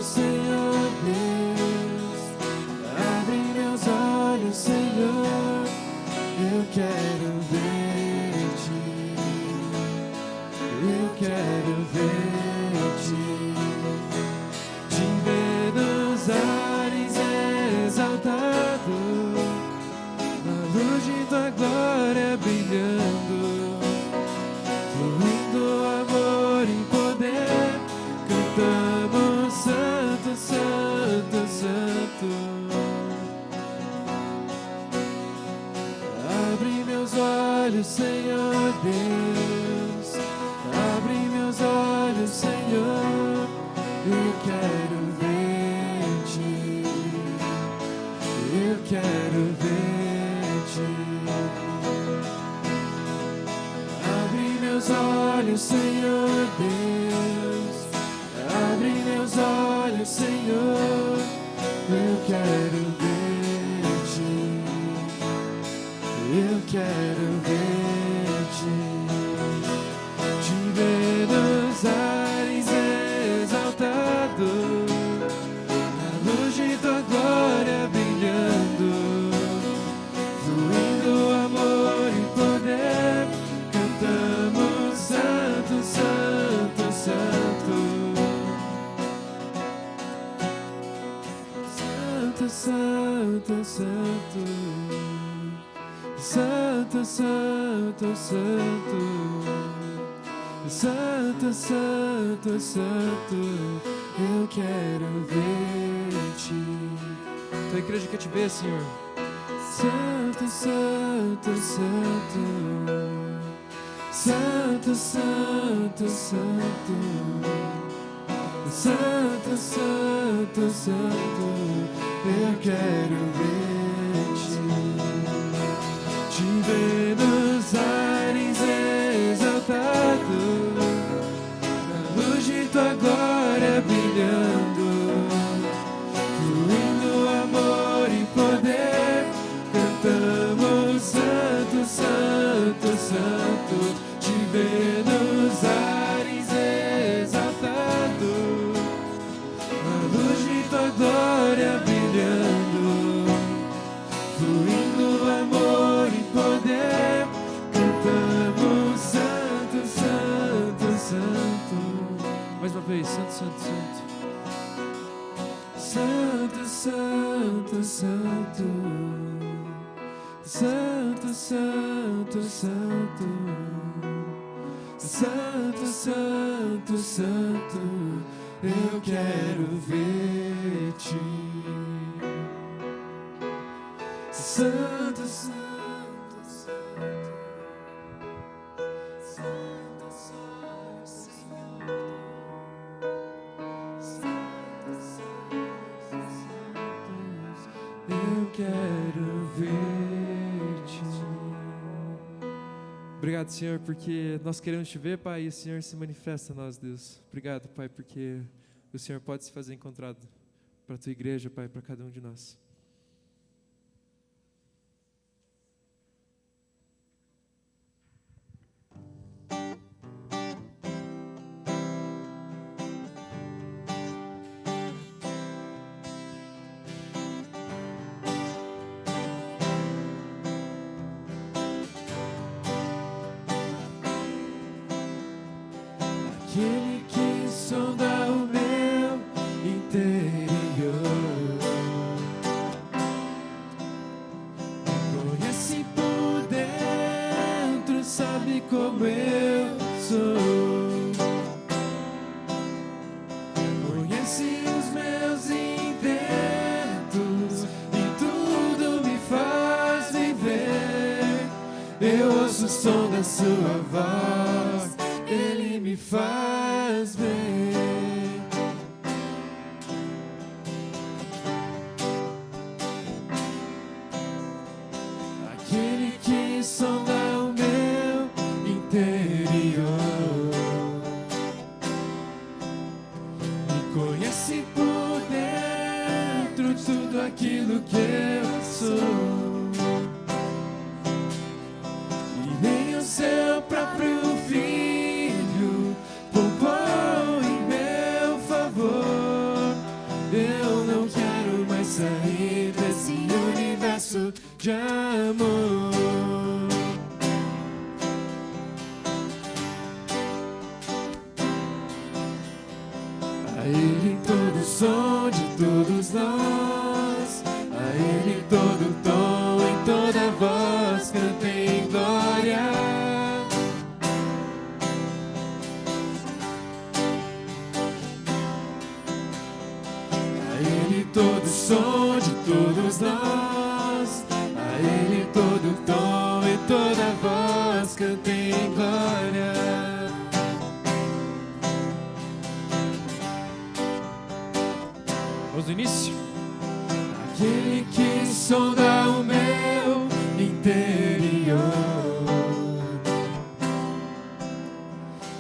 olhos, Senhor Deus. Abre meus olhos, Senhor. Eu quero ver-te. Eu quero ver-te. Te ver nos ares exaltado, na luz de tua glória brilhando, fluindo amor e poder. Cantamos Santo, Santo, Santo. Abre meus olhos, Senhor Deus. Abre meus olhos, Senhor. Eu quero ver-te. Eu quero ver-te. Abre meus olhos, Senhor Deus. Abre meus olhos, Senhor. Eu quero ver-te. Eu quero ver-te. Te ver nos ares exaltado, na luz de tua glória brilhando, fluindo amor e poder. Cantamos Santo, Santo, Santo. Santo, Santo, Santo. Santo, Santo, Santo. Santo, Santo, Santo. Eu quero ver-te. Tua igreja quer te ver, Senhor. Santo, Santo, Santo. Santo, Santo, Santo. Santo, Santo, Santo. Eu quero ver-te. Te ver nos ares exaltado, na luz de tua glória brilhando, fluindo amor e poder. Cantamos Santo, Santo, Santo. Te ver nos ares exaltado, na luz de tua glória brilhando, fluindo amor e poder. Cantamos Santo, Santo, Santo. Mais uma vez, Santo, Santo, Santo. Santo, Santo, Santo. Santo, Santo, Santo. Santo, Santo, Santo. Eu quero ver-te. Santo, Santo, Santo. Santo, Santo, Senhor. Santo, Santo, Santo. Eu quero ver-te. Obrigado, Senhor, porque nós queremos te ver, Pai, e o Senhor se manifesta a nós, Deus. Obrigado, Pai, porque o Senhor pode se fazer encontrado para a tua igreja, Pai, para cada um de nós. Aquele que sonda o meu interior, conhece por dentro, sabe como eu sou. Conhece os meus intentos e tudo me faz viver. Eu ouço o som da sua voz, Ele me faz ver. Aquele que sonda o meu interior, me conhece por dentro tudo aquilo que eu sou. E nem o seu próprio filho poupou em meu favor. de amor. A Ele todo o som de todos nós, a Ele todo o tom em toda voz, cantem glória. A Ele todo o som de todos nós, a Ele todo o tom em toda voz, cantem glória. Vamos no início. Aquele que sonda o meu interior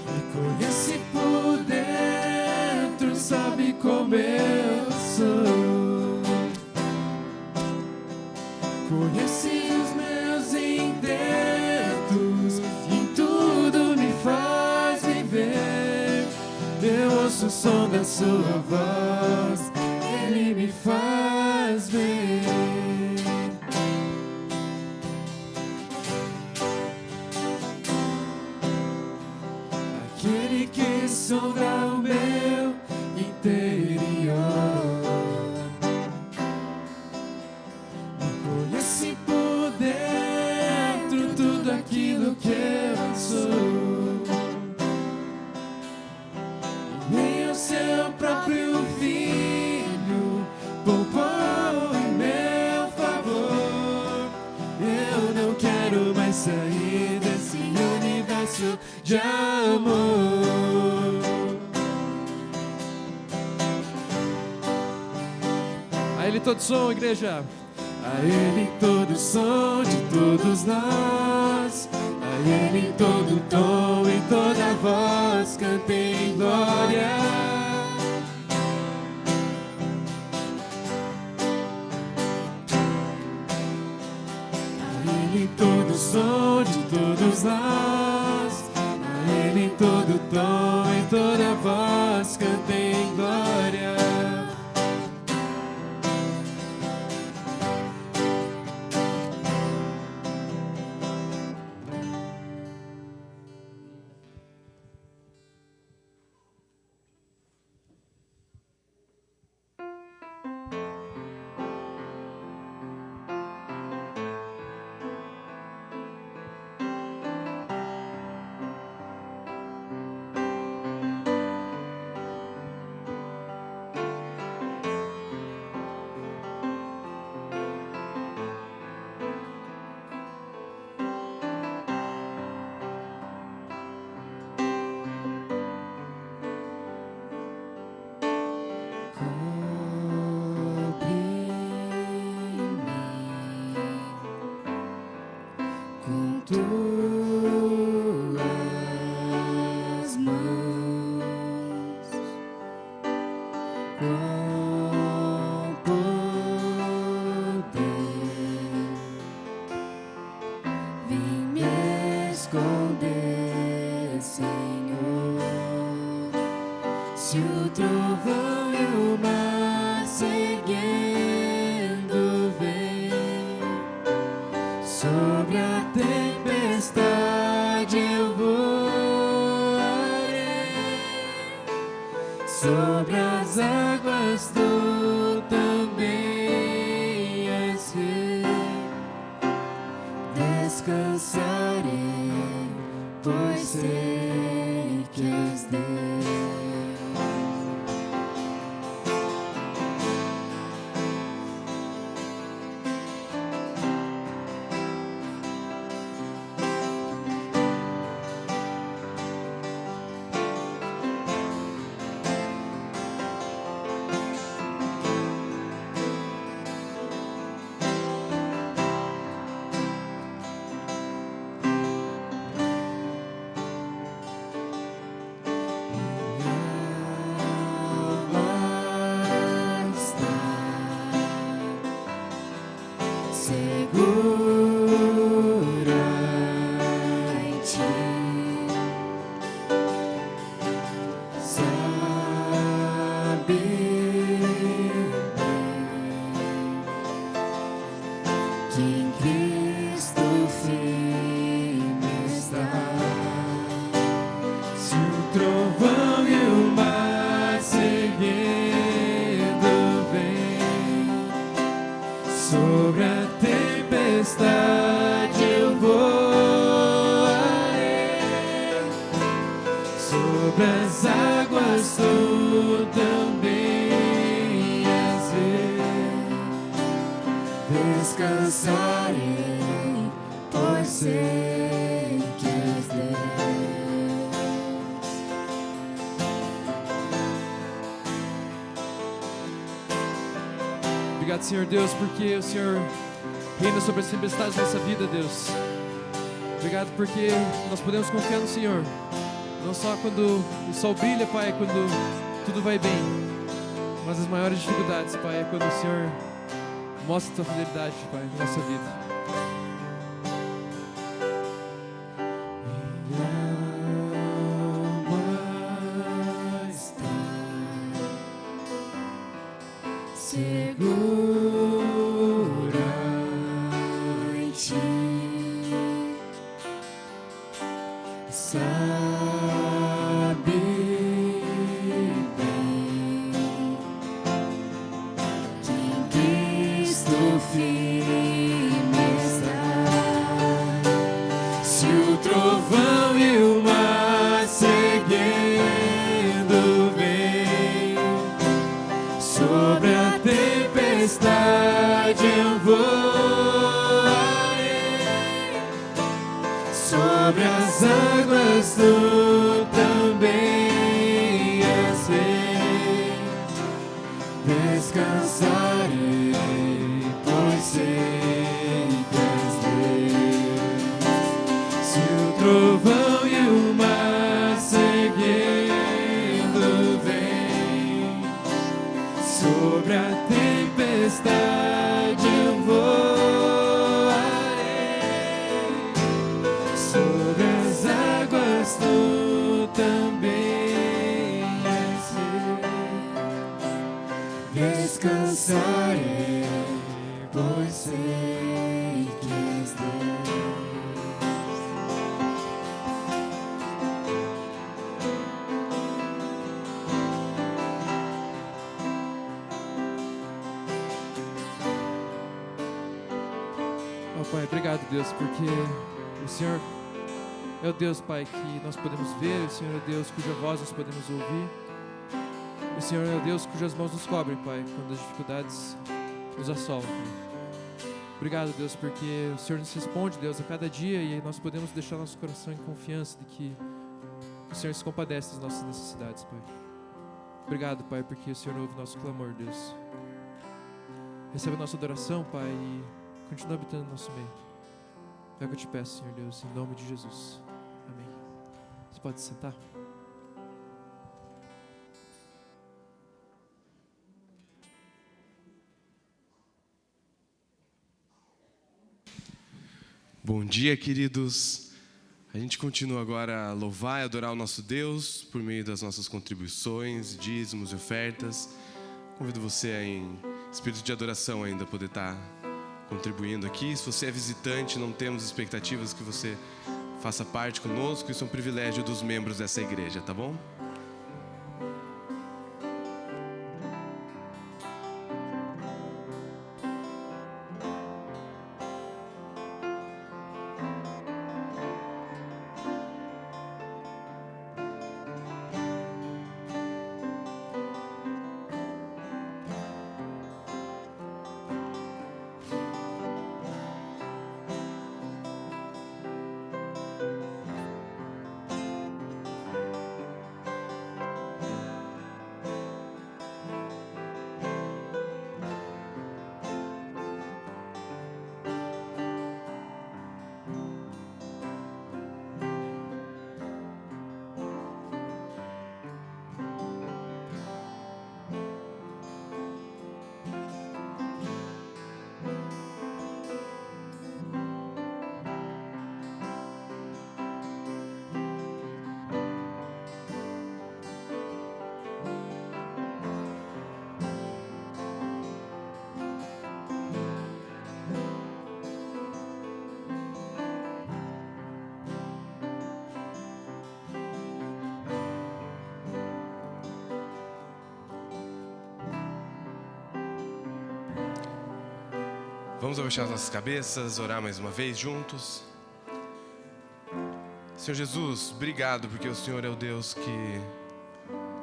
me conhece por dentro, sabe como eu sou, conhece os meus intentos, em tudo me faz viver. Eu ouço o som da sua voz, Ele me faz ver. Aquele que sonda o meu interior me conhece por dentro, tudo aquilo que eu sou, e nem o seu próprio Filho poupou em meu favor. Eu não quero mais sair desse universo de amor. A Ele todo som, igreja. A Ele todo som de todos nós, a Ele todo tom e toda voz, cantem glória. A Ele todo som de todos nós, a Ele todo tom e toda voz, cantem glória. Tuas mãos, com poder, vem me esconder, Senhor. Se o trovão e o mar seguindo vem, sobre a tempestade eu voarei, sobre as águas tu também és rei. Descansarei, pois sei que és Deus. descansarei, pois sei que és Deus. Obrigado, Senhor Deus, porque o Senhor reina sobre as tempestades da nossa vida, Deus. Obrigado porque nós podemos confiar no Senhor, não só quando o sol brilha, Pai, quando tudo vai bem, mas as maiores dificuldades, Pai, é quando o Senhor mostra a tua fidelidade, Pai, na nossa vida. Sobre as águas tu também és rei. Descansarei, pois sei que és Deus. Se o trovão e o mar seguindo vem, sobre a tempestade eu voarei. Sobre as águas tu também és rei. Descansarei, pois sei que és Deus. Oh, Pai, obrigado, Deus, porque o Senhor é o Deus, Pai, que nós podemos ver, o Senhor é o Deus cuja voz nós podemos ouvir, o Senhor é o Deus cujas mãos nos cobrem, Pai, quando as dificuldades nos assolam, Pai. Obrigado, Deus, porque o Senhor nos responde, Deus, a cada dia, e nós podemos deixar nosso coração em confiança de que o Senhor se compadece das nossas necessidades, Pai. Obrigado, Pai, porque o Senhor ouve nosso clamor, Deus. Recebe a nossa adoração, Pai, e continua habitando no nosso meio. É o que eu te peço, Senhor Deus, em nome de Jesus. Amém. Você pode se sentar? Bom dia, queridos. A gente continua agora a louvar e adorar o nosso Deus por meio das nossas contribuições, dízimos e ofertas. Convido você a, em espírito de adoração ainda, poder estar contribuindo aqui. Se você é visitante, não temos expectativas que você faça parte conosco. Isso é um privilégio dos membros dessa igreja, tá bom? Vamos abaixar as nossas cabeças, orar mais uma vez juntos. Senhor Jesus, obrigado porque o Senhor é o Deus que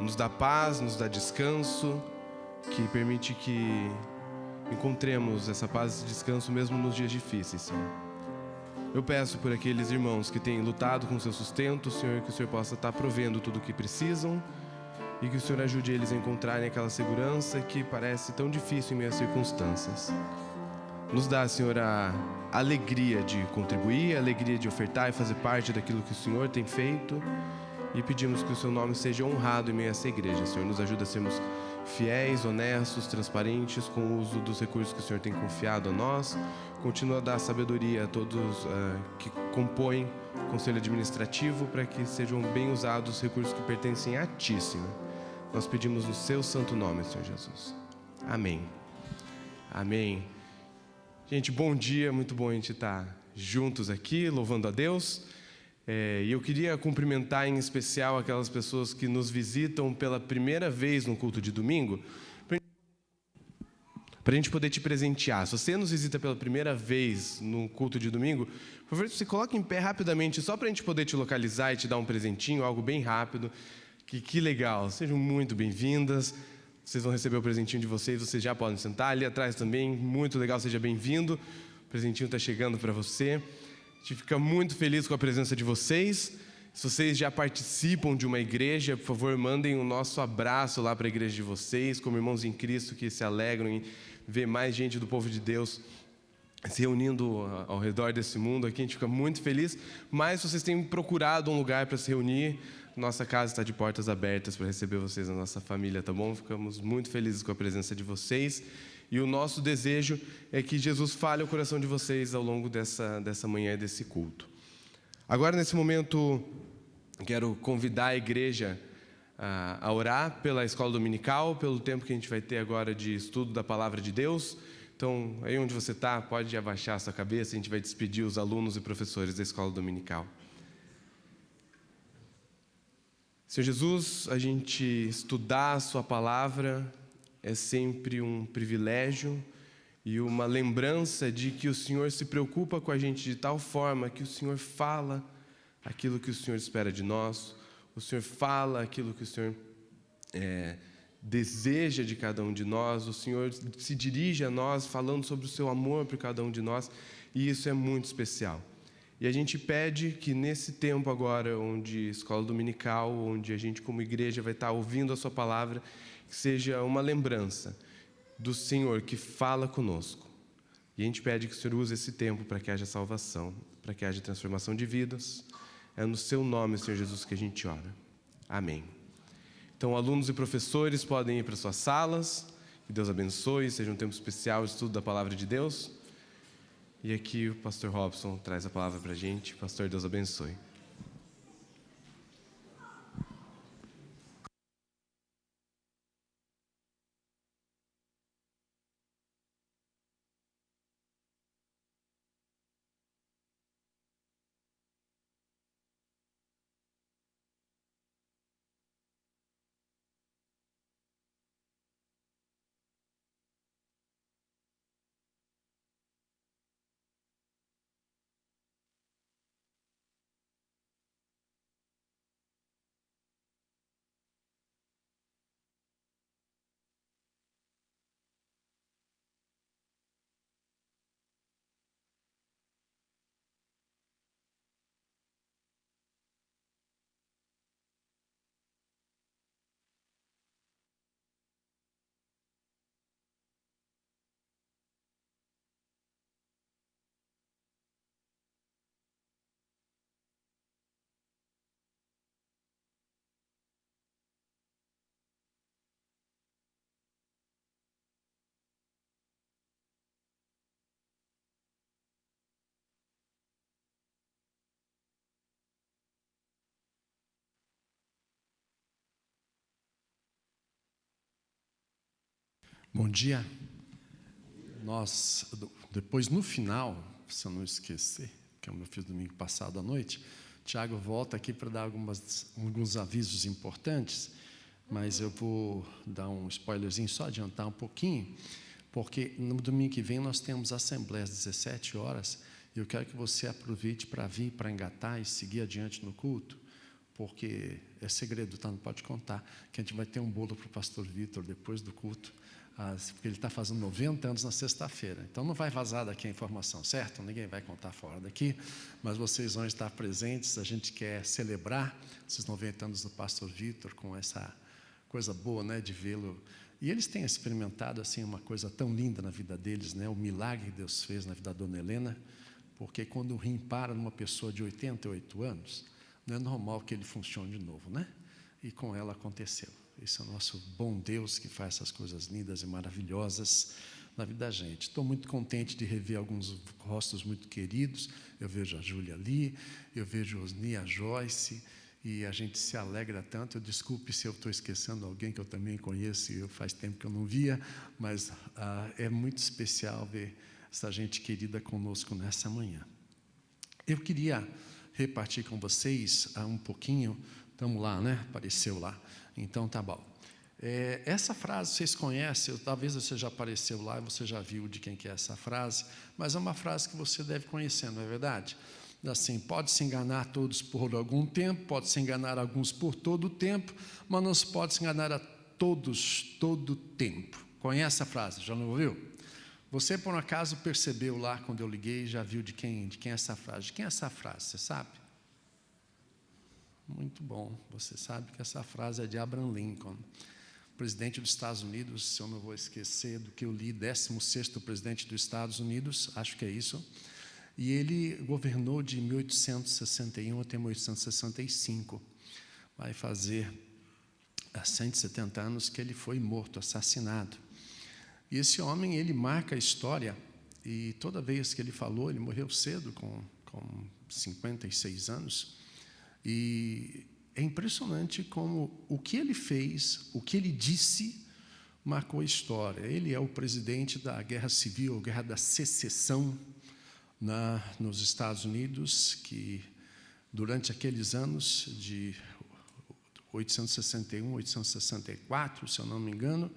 nos dá paz, nos dá descanso, que permite que encontremos essa paz e descanso mesmo nos dias difíceis, Senhor. Eu peço por aqueles irmãos que têm lutado com seu sustento, Senhor, que o Senhor possa estar provendo tudo o que precisam e que o Senhor ajude eles a encontrarem aquela segurança que parece tão difícil em meio às circunstâncias. Nos dá, Senhor, a alegria de contribuir, a alegria de ofertar e fazer parte daquilo que o Senhor tem feito. E pedimos que o Seu nome seja honrado em meio a essa igreja. Senhor, nos ajuda a sermos fiéis, honestos, transparentes com o uso dos recursos que o Senhor tem confiado a nós. Continua a dar sabedoria a todos que compõem o Conselho Administrativo para que sejam bem usados os recursos que pertencem a Ti, Senhor. Nós pedimos no Seu santo nome, Senhor Jesus. Amém. Amém. Gente, bom dia, muito bom a gente estar juntos aqui, louvando a Deus. E eu queria cumprimentar em especial aquelas pessoas que nos visitam pela primeira vez no culto de domingo, para a gente poder te presentear. Se você nos visita pela primeira vez no culto de domingo, por favor, você coloque em pé rapidamente, só para a gente poder te localizar e te dar um presentinho, algo bem rápido. Que legal, sejam muito bem-vindas. Vocês vão receber o presentinho de vocês já podem sentar. Ali atrás também, muito legal, seja bem-vindo. O presentinho está chegando para você. A gente fica muito feliz com a presença de vocês. Se vocês já participam de uma igreja, por favor, mandem o nosso abraço lá para a igreja de vocês, como irmãos em Cristo que se alegram em ver mais gente do povo de Deus se reunindo ao redor desse mundo aqui. A gente fica muito feliz. Mas se vocês têm procurado um lugar para se reunir, nossa casa está de portas abertas para receber vocês na nossa família, tá bom? Ficamos muito felizes com a presença de vocês. E o nosso desejo é que Jesus fale ao coração de vocês ao longo dessa manhã e desse culto. Agora, nesse momento, quero convidar a igreja a orar pela escola dominical, pelo tempo que a gente vai ter agora de estudo da Palavra de Deus. Então, aí onde você está, pode abaixar a sua cabeça, a gente vai despedir os alunos e professores da escola dominical. Senhor Jesus, a gente estudar a Sua Palavra é sempre um privilégio e uma lembrança de que o Senhor se preocupa com a gente de tal forma que o Senhor fala aquilo que o Senhor espera de nós, o Senhor fala aquilo que o Senhor deseja de cada um de nós, o Senhor se dirige a nós falando sobre o Seu amor por cada um de nós, e isso é muito especial. E a gente pede que nesse tempo agora, onde escola dominical, onde a gente como igreja vai estar ouvindo a Sua Palavra, que seja uma lembrança do Senhor que fala conosco. E a gente pede que o Senhor use esse tempo para que haja salvação, para que haja transformação de vidas. É no Seu nome, Senhor Jesus, que a gente ora. Amém. Então, alunos e professores podem ir para suas salas. Que Deus abençoe, seja um tempo especial de estudo da Palavra de Deus. E aqui o pastor Robson traz a palavra para a gente. Pastor, Deus abençoe. Bom dia. Nós, depois no final, se eu não esquecer, que eu fiz domingo passado à noite, Tiago volta aqui para dar alguns avisos importantes, mas eu vou dar um spoilerzinho, só adiantar um pouquinho, porque no domingo que vem nós temos assembleia às 17 horas, e eu quero que você aproveite para vir, para engatar e seguir adiante no culto, porque é segredo, tá? Não pode contar, que a gente vai ter um bolo para o pastor Vitor depois do culto, porque ele está fazendo 90 anos na sexta-feira. Então não vai vazar daqui a informação, certo? Ninguém vai contar fora daqui, mas vocês vão estar presentes. A gente quer celebrar esses 90 anos do pastor Vitor com essa coisa boa, né, de vê-lo. E eles têm experimentado assim uma coisa tão linda na vida deles, né, o milagre que Deus fez na vida da dona Helena, porque quando o rim para numa pessoa de 88 anos, não é normal que ele funcione de novo, né? E com ela aconteceu. Esse é o nosso bom Deus que faz essas coisas lindas e maravilhosas na vida da gente. Estou muito contente de rever alguns rostos muito queridos. Eu vejo a Júlia ali, eu vejo Osni, a Joyce, e a gente se alegra tanto. Desculpe se eu estou esquecendo alguém que eu também conheço, e faz tempo que eu não via, mas é muito especial ver essa gente querida conosco nessa manhã. Eu queria repartir com vocês um pouquinho. Estamos lá, né? Apareceu lá. Então, tá bom. Essa frase vocês conhecem, talvez você já apareceu lá e você já viu de quem que é essa frase, mas é uma frase que você deve conhecer, não é verdade? Assim, pode se enganar todos por algum tempo, pode se enganar alguns por todo o tempo, mas não se pode se enganar a todos todo o tempo. Conhece a frase? Já não ouviu? Você, por um acaso, percebeu lá, quando eu liguei, já viu de quem é essa frase? De quem é essa frase, você sabe? Muito bom, você sabe que essa frase é de Abraham Lincoln, presidente dos Estados Unidos, se eu não vou esquecer do que eu li, 16º presidente dos Estados Unidos, acho que é isso, e ele governou de 1861 até 1865, vai fazer 170 anos que ele foi morto, assassinado. E esse homem, ele marca a história, e toda vez que ele falou, ele morreu cedo, com 56 anos, e é impressionante como o que ele fez, o que ele disse, marcou a história. Ele é o presidente da Guerra Civil, Guerra da Secessão, nos Estados Unidos, que durante aqueles anos de 1861, 1864, se eu não me engano,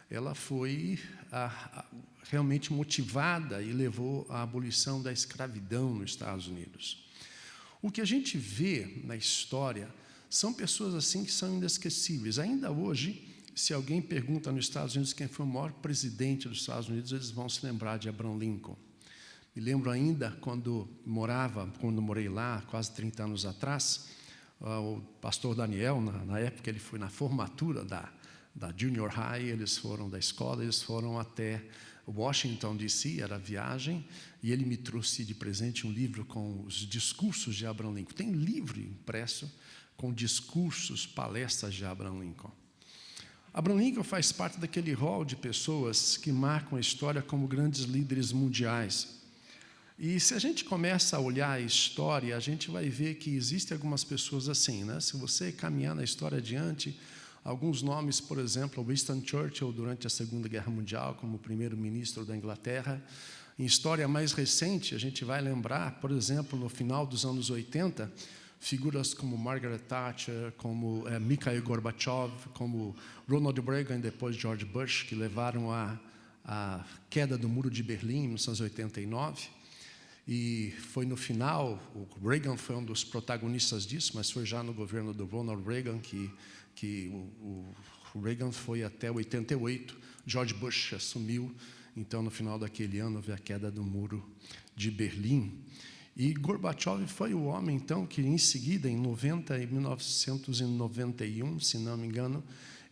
ela foi realmente motivada e levou à abolição da escravidão nos Estados Unidos. O que a gente vê na história são pessoas assim que são inesquecíveis. Ainda hoje, se alguém pergunta nos Estados Unidos quem foi o maior presidente dos Estados Unidos, eles vão se lembrar de Abraham Lincoln. Me lembro ainda quando morei lá, quase 30 anos atrás, o pastor Daniel, na época ele foi na formatura da Junior High, eles foram da escola, eles foram até Washington, D.C., era a viagem, e ele me trouxe de presente um livro com os discursos de Abraham Lincoln. Tem livro impresso com discursos, palestras de Abraham Lincoln. Abraham Lincoln faz parte daquele rol de pessoas que marcam a história como grandes líderes mundiais. E se a gente começa a olhar a história, a gente vai ver que existem algumas pessoas assim, né? Se você caminhar na história adiante, alguns nomes, por exemplo, Winston Churchill, durante a Segunda Guerra Mundial, como primeiro-ministro da Inglaterra. Em história mais recente, a gente vai lembrar, por exemplo, no final dos anos 80, figuras como Margaret Thatcher, como Mikhail Gorbachev, como Ronald Reagan, depois George Bush, que levaram à queda do Muro de Berlim em 1989. E foi no final, o Reagan foi um dos protagonistas disso, mas foi já no governo do Ronald Reagan que o Reagan foi até 88, George Bush assumiu, então no final daquele ano houve a queda do Muro de Berlim. E Gorbachev foi o homem, então, que em seguida, em 1991, se não me engano,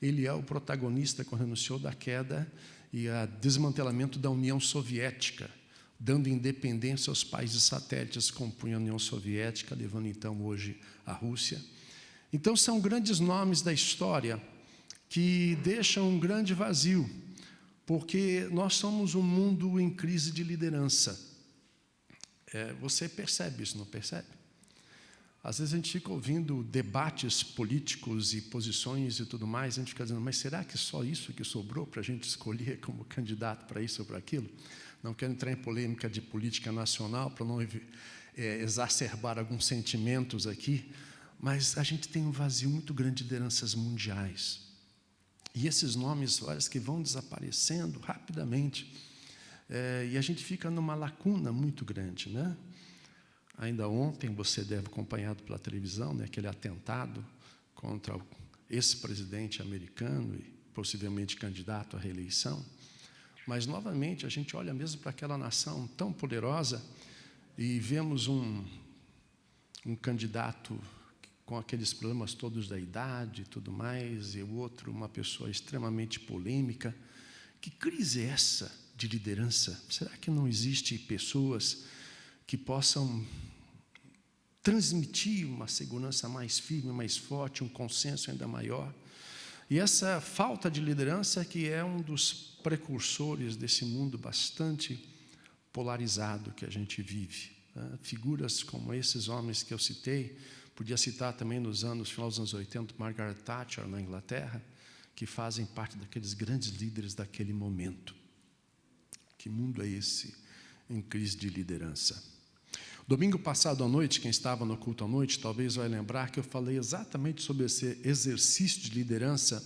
ele é o protagonista quando renunciou da queda e a desmantelamento da União Soviética, dando independência aos países satélites que compunham a União Soviética, levando então hoje a Rússia. Então são grandes nomes da história que deixam um grande vazio, porque nós somos um mundo em crise de liderança. Você percebe isso, não percebe? Às vezes a gente fica ouvindo debates políticos e posições e tudo mais, a gente fica dizendo, mas será que só isso que sobrou para a gente escolher como candidato para isso ou para aquilo? Não quero entrar em polêmica de política nacional para não exacerbar alguns sentimentos aqui, mas a gente tem um vazio muito grande de lideranças mundiais. E esses nomes, parece que vão desaparecendo rapidamente. E a gente fica numa lacuna muito grande, né? Ainda ontem, você deve acompanhado pela televisão, né, aquele atentado contra o ex-presidente americano e possivelmente candidato à reeleição. Mas, novamente, a gente olha mesmo para aquela nação tão poderosa e vemos um candidato com aqueles problemas todos da idade e tudo mais, e o outro, uma pessoa extremamente polêmica. Que crise é essa de liderança? Será que não existe pessoas que possam transmitir uma segurança mais firme, mais forte, um consenso ainda maior? E essa falta de liderança que é um dos precursores desse mundo bastante polarizado que a gente vive. Figuras como esses homens que eu citei, podia citar também no final dos anos 80, Margaret Thatcher, na Inglaterra, que fazem parte daqueles grandes líderes daquele momento. Que mundo é esse em crise de liderança? Domingo passado à noite, quem estava no culto à noite, talvez vai lembrar que eu falei exatamente sobre esse exercício de liderança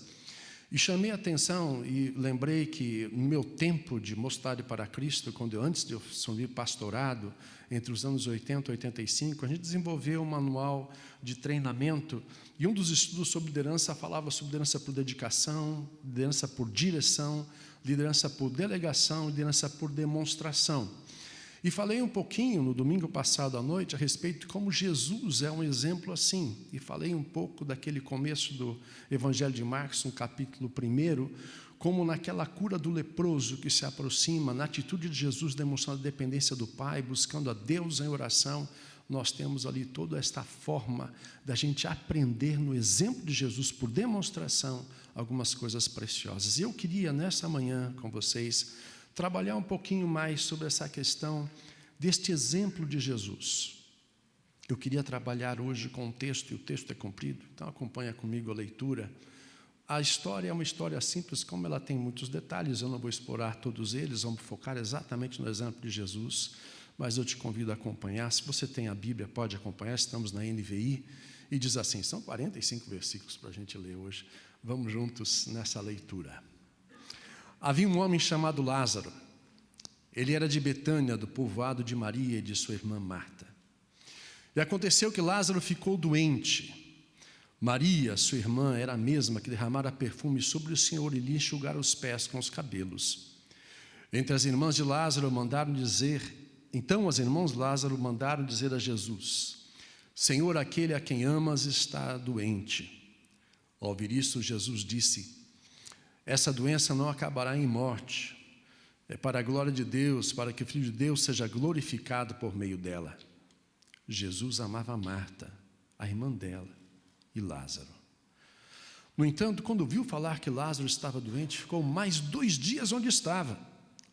e chamei a atenção e lembrei que no meu tempo de Mocidade para Cristo, antes de eu assumir pastorado, entre os anos 80 e 85, a gente desenvolveu um manual de treinamento e um dos estudos sobre liderança falava sobre liderança por dedicação, liderança por direção, liderança por delegação, liderança por demonstração. E falei um pouquinho no domingo passado à noite a respeito de como Jesus é um exemplo assim. E falei um pouco daquele começo do Evangelho de Marcos, no capítulo 1, como naquela cura do leproso que se aproxima, na atitude de Jesus demonstrando a dependência do Pai, buscando a Deus em oração, nós temos ali toda esta forma da gente aprender no exemplo de Jesus, por demonstração, algumas coisas preciosas. E eu queria, nessa manhã, com vocês, trabalhar um pouquinho mais sobre essa questão deste exemplo de Jesus. Eu queria trabalhar hoje com um texto, e o texto é comprido, então acompanha comigo a leitura. A história é uma história simples, como ela tem muitos detalhes, eu não vou explorar todos eles, vamos focar exatamente no exemplo de Jesus, mas eu te convido a acompanhar. Se você tem a Bíblia, pode acompanhar, estamos na NVI, e diz assim, são 45 versículos para a gente ler hoje, vamos juntos nessa leitura. Havia um homem chamado Lázaro. Ele era de Betânia, do povoado de Maria e de sua irmã Marta. E aconteceu que Lázaro ficou doente. Maria, sua irmã, era a mesma que derramara perfume sobre o Senhor e lhe enxugara os pés com os cabelos. Entre as irmãs de Lázaro Então as irmãs de Lázaro mandaram dizer a Jesus: Senhor, aquele a quem amas está doente. Ao ouvir isso, Jesus disse: essa doença não acabará em morte, é para a glória de Deus, para que o Filho de Deus seja glorificado por meio dela. Jesus amava Marta, a irmã dela, e Lázaro. No entanto, quando viu falar que Lázaro estava doente, ficou mais 2 dias onde estava.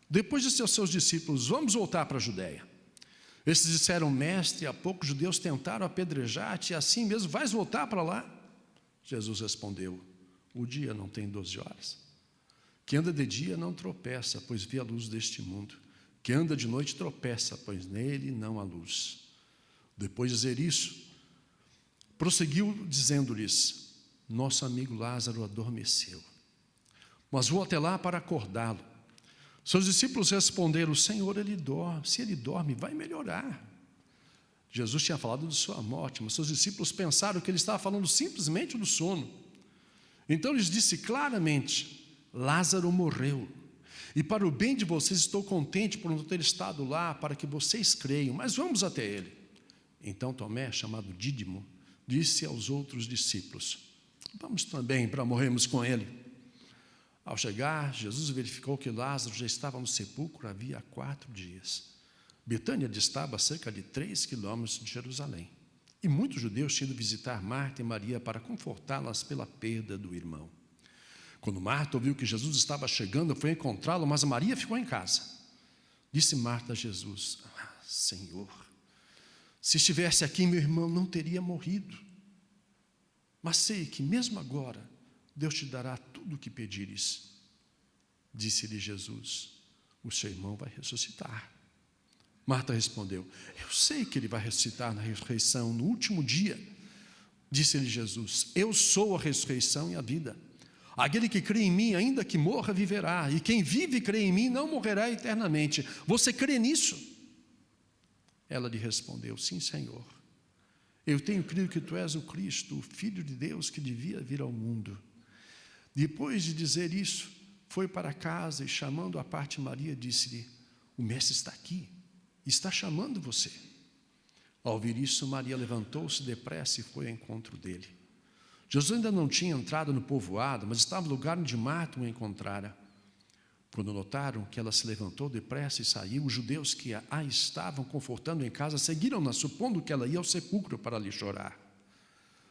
Depois disse aos seus discípulos: vamos voltar para a Judéia. Esses disseram: mestre, há pouco os judeus tentaram apedrejar-te, e assim mesmo vais voltar para lá? Jesus respondeu: o dia não tem 12 horas. Quem anda de dia não tropeça, pois vê a luz deste mundo. Quem anda de noite tropeça, pois nele não há luz. Depois de dizer isso, prosseguiu dizendo-lhes: nosso amigo Lázaro adormeceu, mas vou até lá para acordá-lo. Seus discípulos responderam: Senhor, se ele dorme, vai melhorar. Jesus tinha falado de sua morte, mas seus discípulos pensaram que ele estava falando simplesmente do sono. Então lhes disse claramente: Lázaro morreu, e para o bem de vocês estou contente por não ter estado lá, para que vocês creiam, mas vamos até ele. Então Tomé, chamado Dídimo, disse aos outros discípulos: vamos também para morrermos com ele. Ao chegar, Jesus verificou que Lázaro já estava no sepulcro havia 4 dias. Betânia distava a cerca de 3 quilômetros de Jerusalém, e muitos judeus tinham ido visitar Marta e Maria para confortá-las pela perda do irmão. Quando Marta ouviu que Jesus estava chegando, foi encontrá-lo, mas Maria ficou em casa. Disse Marta a Jesus: Senhor, se estivesse aqui, meu irmão não teria morrido. Mas sei que mesmo agora Deus te dará tudo o que pedires. Disse-lhe Jesus: o seu irmão vai ressuscitar. Marta respondeu: eu sei que ele vai ressuscitar na ressurreição no último dia. Disse-lhe Jesus: eu sou a ressurreição e a vida. Aquele que crê em mim, ainda que morra, viverá, e quem vive e crê em mim não morrerá eternamente. Você crê nisso? Ela lhe respondeu: sim, Senhor. Eu tenho crido que tu és o Cristo, o Filho de Deus que devia vir ao mundo. Depois de dizer isso, foi para casa e, chamando à parte Maria, disse-lhe: o mestre está aqui, está chamando você. Ao ouvir isso, Maria levantou-se depressa e foi ao encontro dele. Jesus ainda não tinha entrado no povoado, mas estava no lugar onde Marta o encontrara. Quando notaram que ela se levantou depressa e saiu, os judeus que a estavam confortando em casa seguiram-na, supondo que ela ia ao sepulcro para lhe chorar.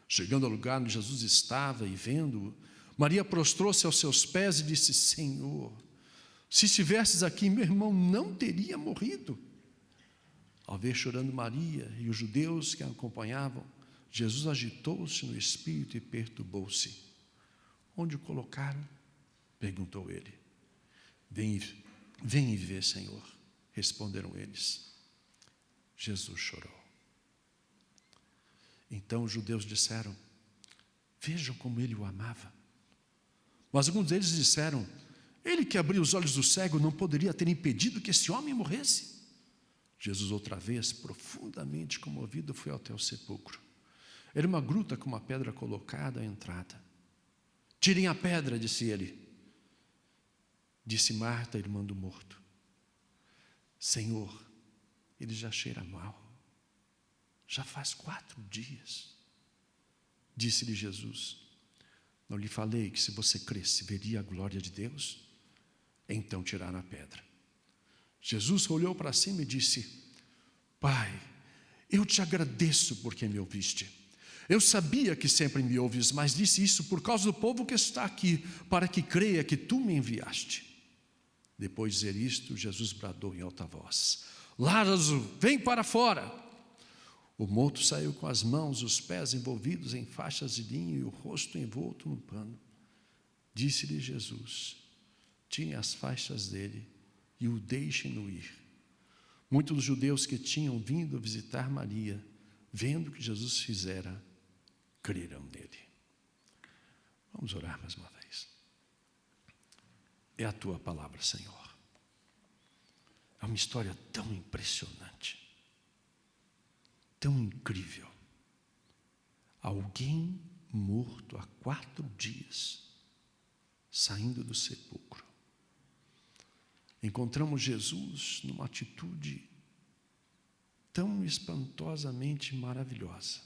Chegando ao lugar onde Jesus estava e vendo-o, Maria prostrou-se aos seus pés e disse: Senhor, se estivesses aqui, meu irmão não teria morrido. Ao ver chorando Maria e os judeus que a acompanhavam, Jesus agitou-se no espírito e perturbou-se. Onde o colocaram? Perguntou ele. Vem e vê, Senhor, responderam eles. Jesus chorou. Então os judeus disseram: vejam como ele o amava. Mas alguns deles disseram: ele que abriu os olhos do cego não poderia ter impedido que esse homem morresse? Jesus, outra vez, profundamente comovido, foi até o sepulcro. Era uma gruta com uma pedra colocada à entrada. Tirem a pedra, disse ele. Disse Marta, irmã do morto: Senhor, ele já cheira mal. Já faz 4 dias. Disse-lhe Jesus: não lhe falei que se você cresce, veria a glória de Deus? Então tiraram a pedra. Jesus olhou para cima e disse: Pai, eu te agradeço porque me ouviste. Eu sabia que sempre me ouves, mas disse isso por causa do povo que está aqui, para que creia que tu me enviaste. Depois de dizer isto, Jesus bradou em alta voz: Lázaro, vem para fora. O morto saiu com as mãos, os pés envolvidos em faixas de linho e o rosto envolto num pano. Disse-lhe Jesus: tirem as faixas dele e o deixem-no ir. Muitos dos judeus que tinham vindo visitar Maria, vendo o que Jesus fizera, creram nele. Vamos orar mais uma vez. É a tua palavra, Senhor. É uma história tão impressionante, tão incrível. Alguém morto há 4 dias, saindo do sepulcro. Encontramos Jesus numa atitude tão espantosamente maravilhosa,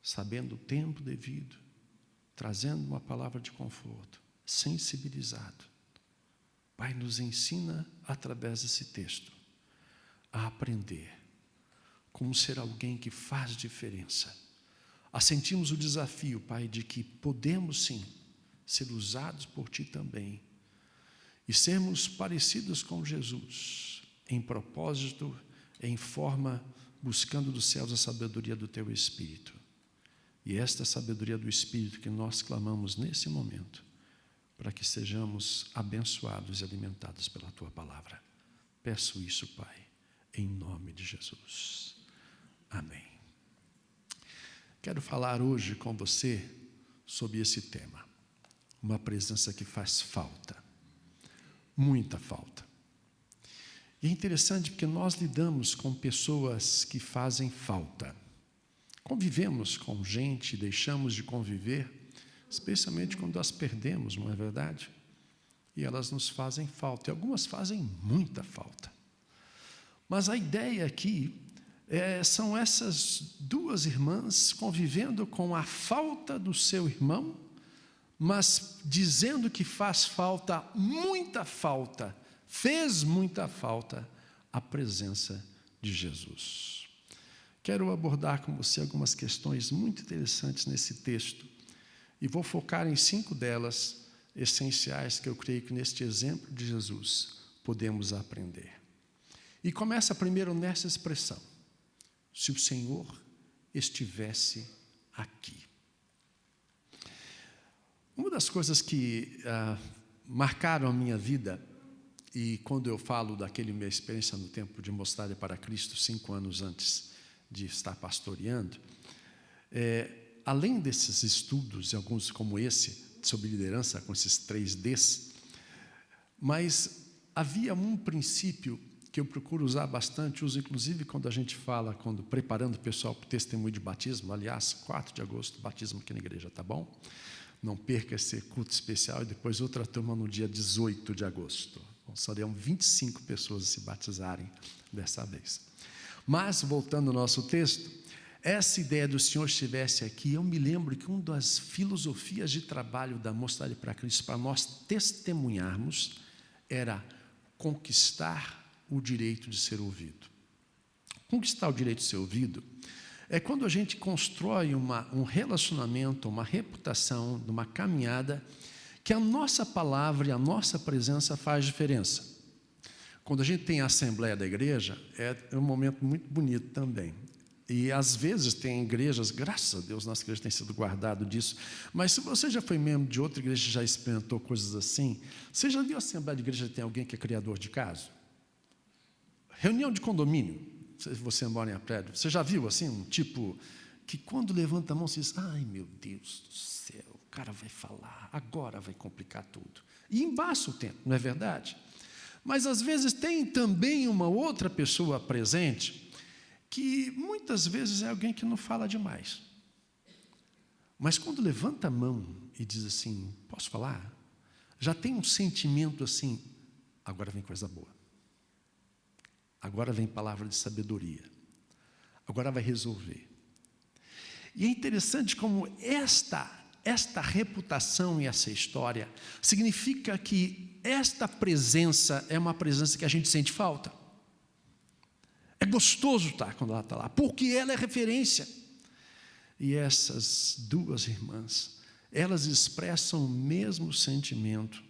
sabendo o tempo devido, trazendo uma palavra de conforto, sensibilizado. Pai, nos ensina através desse texto a aprender como ser alguém que faz diferença. A sentirmos o desafio, Pai, de que podemos sim ser usados por Ti também e sermos parecidos com Jesus em propósito, em forma, buscando dos céus a sabedoria do Teu Espírito. E esta sabedoria do Espírito que nós clamamos nesse momento, para que sejamos abençoados e alimentados pela Tua palavra. Peço isso, Pai, em nome de Jesus. Amém. Quero falar hoje com você sobre esse tema. Uma presença que faz falta. Muita falta. E é interessante porque nós lidamos com pessoas que fazem falta. Convivemos com gente, deixamos de conviver, especialmente quando as perdemos, não é verdade? E elas nos fazem falta, e algumas fazem muita falta. Mas a ideia aqui são essas 2 irmãs convivendo com a falta do seu irmão, mas dizendo que faz falta, muita falta, fez muita falta a presença de Jesus. Quero abordar com você algumas questões muito interessantes nesse texto e vou focar em 5 delas essenciais que eu creio que neste exemplo de Jesus podemos aprender. E começa primeiro nessa expressão: se o Senhor estivesse aqui. Uma das coisas que marcaram a minha vida, e quando eu falo daquela minha experiência no tempo de Mostrar para Cristo, 5 anos antes de estar pastoreando, além desses estudos, e alguns como esse, sobre liderança, com esses 3 Ds, mas havia um princípio que eu procuro usar bastante, uso inclusive quando a gente fala, quando preparando o pessoal para o testemunho de batismo. Aliás, 4 de agosto, batismo aqui na igreja, tá bom? Não perca esse culto especial e depois outra turma no dia 18 de agosto. Então, serão 25 pessoas a se batizarem dessa vez. Mas, voltando ao nosso texto, essa ideia do Senhor estivesse aqui, eu me lembro que uma das filosofias de trabalho da Mocidade para Cristo, para nós testemunharmos, era conquistar o direito de ser ouvido. Conquistar o direito de ser ouvido é quando a gente constrói um relacionamento, uma reputação, uma caminhada, que a nossa palavra e a nossa presença faz diferença. Quando a gente tem a assembleia da igreja, é um momento muito bonito também. E às vezes tem igrejas, graças a Deus, nossa igreja tem sido guardado disso, mas se você já foi membro de outra igreja e já experimentou coisas assim, você já viu a assembleia de igreja que tem alguém que é criador de caso? Reunião de condomínio, se você mora em prédio, você já viu assim um tipo que quando levanta a mão você diz, ai meu Deus do céu, o cara vai falar, agora vai complicar tudo. E embaça o tempo, não é verdade? Mas às vezes tem também uma outra pessoa presente que muitas vezes é alguém que não fala demais. Mas quando levanta a mão e diz assim, posso falar? Já tem um sentimento assim, agora vem coisa boa. Agora vem palavra de sabedoria. Agora vai resolver. E é interessante como esta reputação e essa história significa que esta presença é uma presença que a gente sente falta. É gostoso estar quando ela está lá, porque ela é referência. E essas duas irmãs, elas expressam o mesmo sentimento.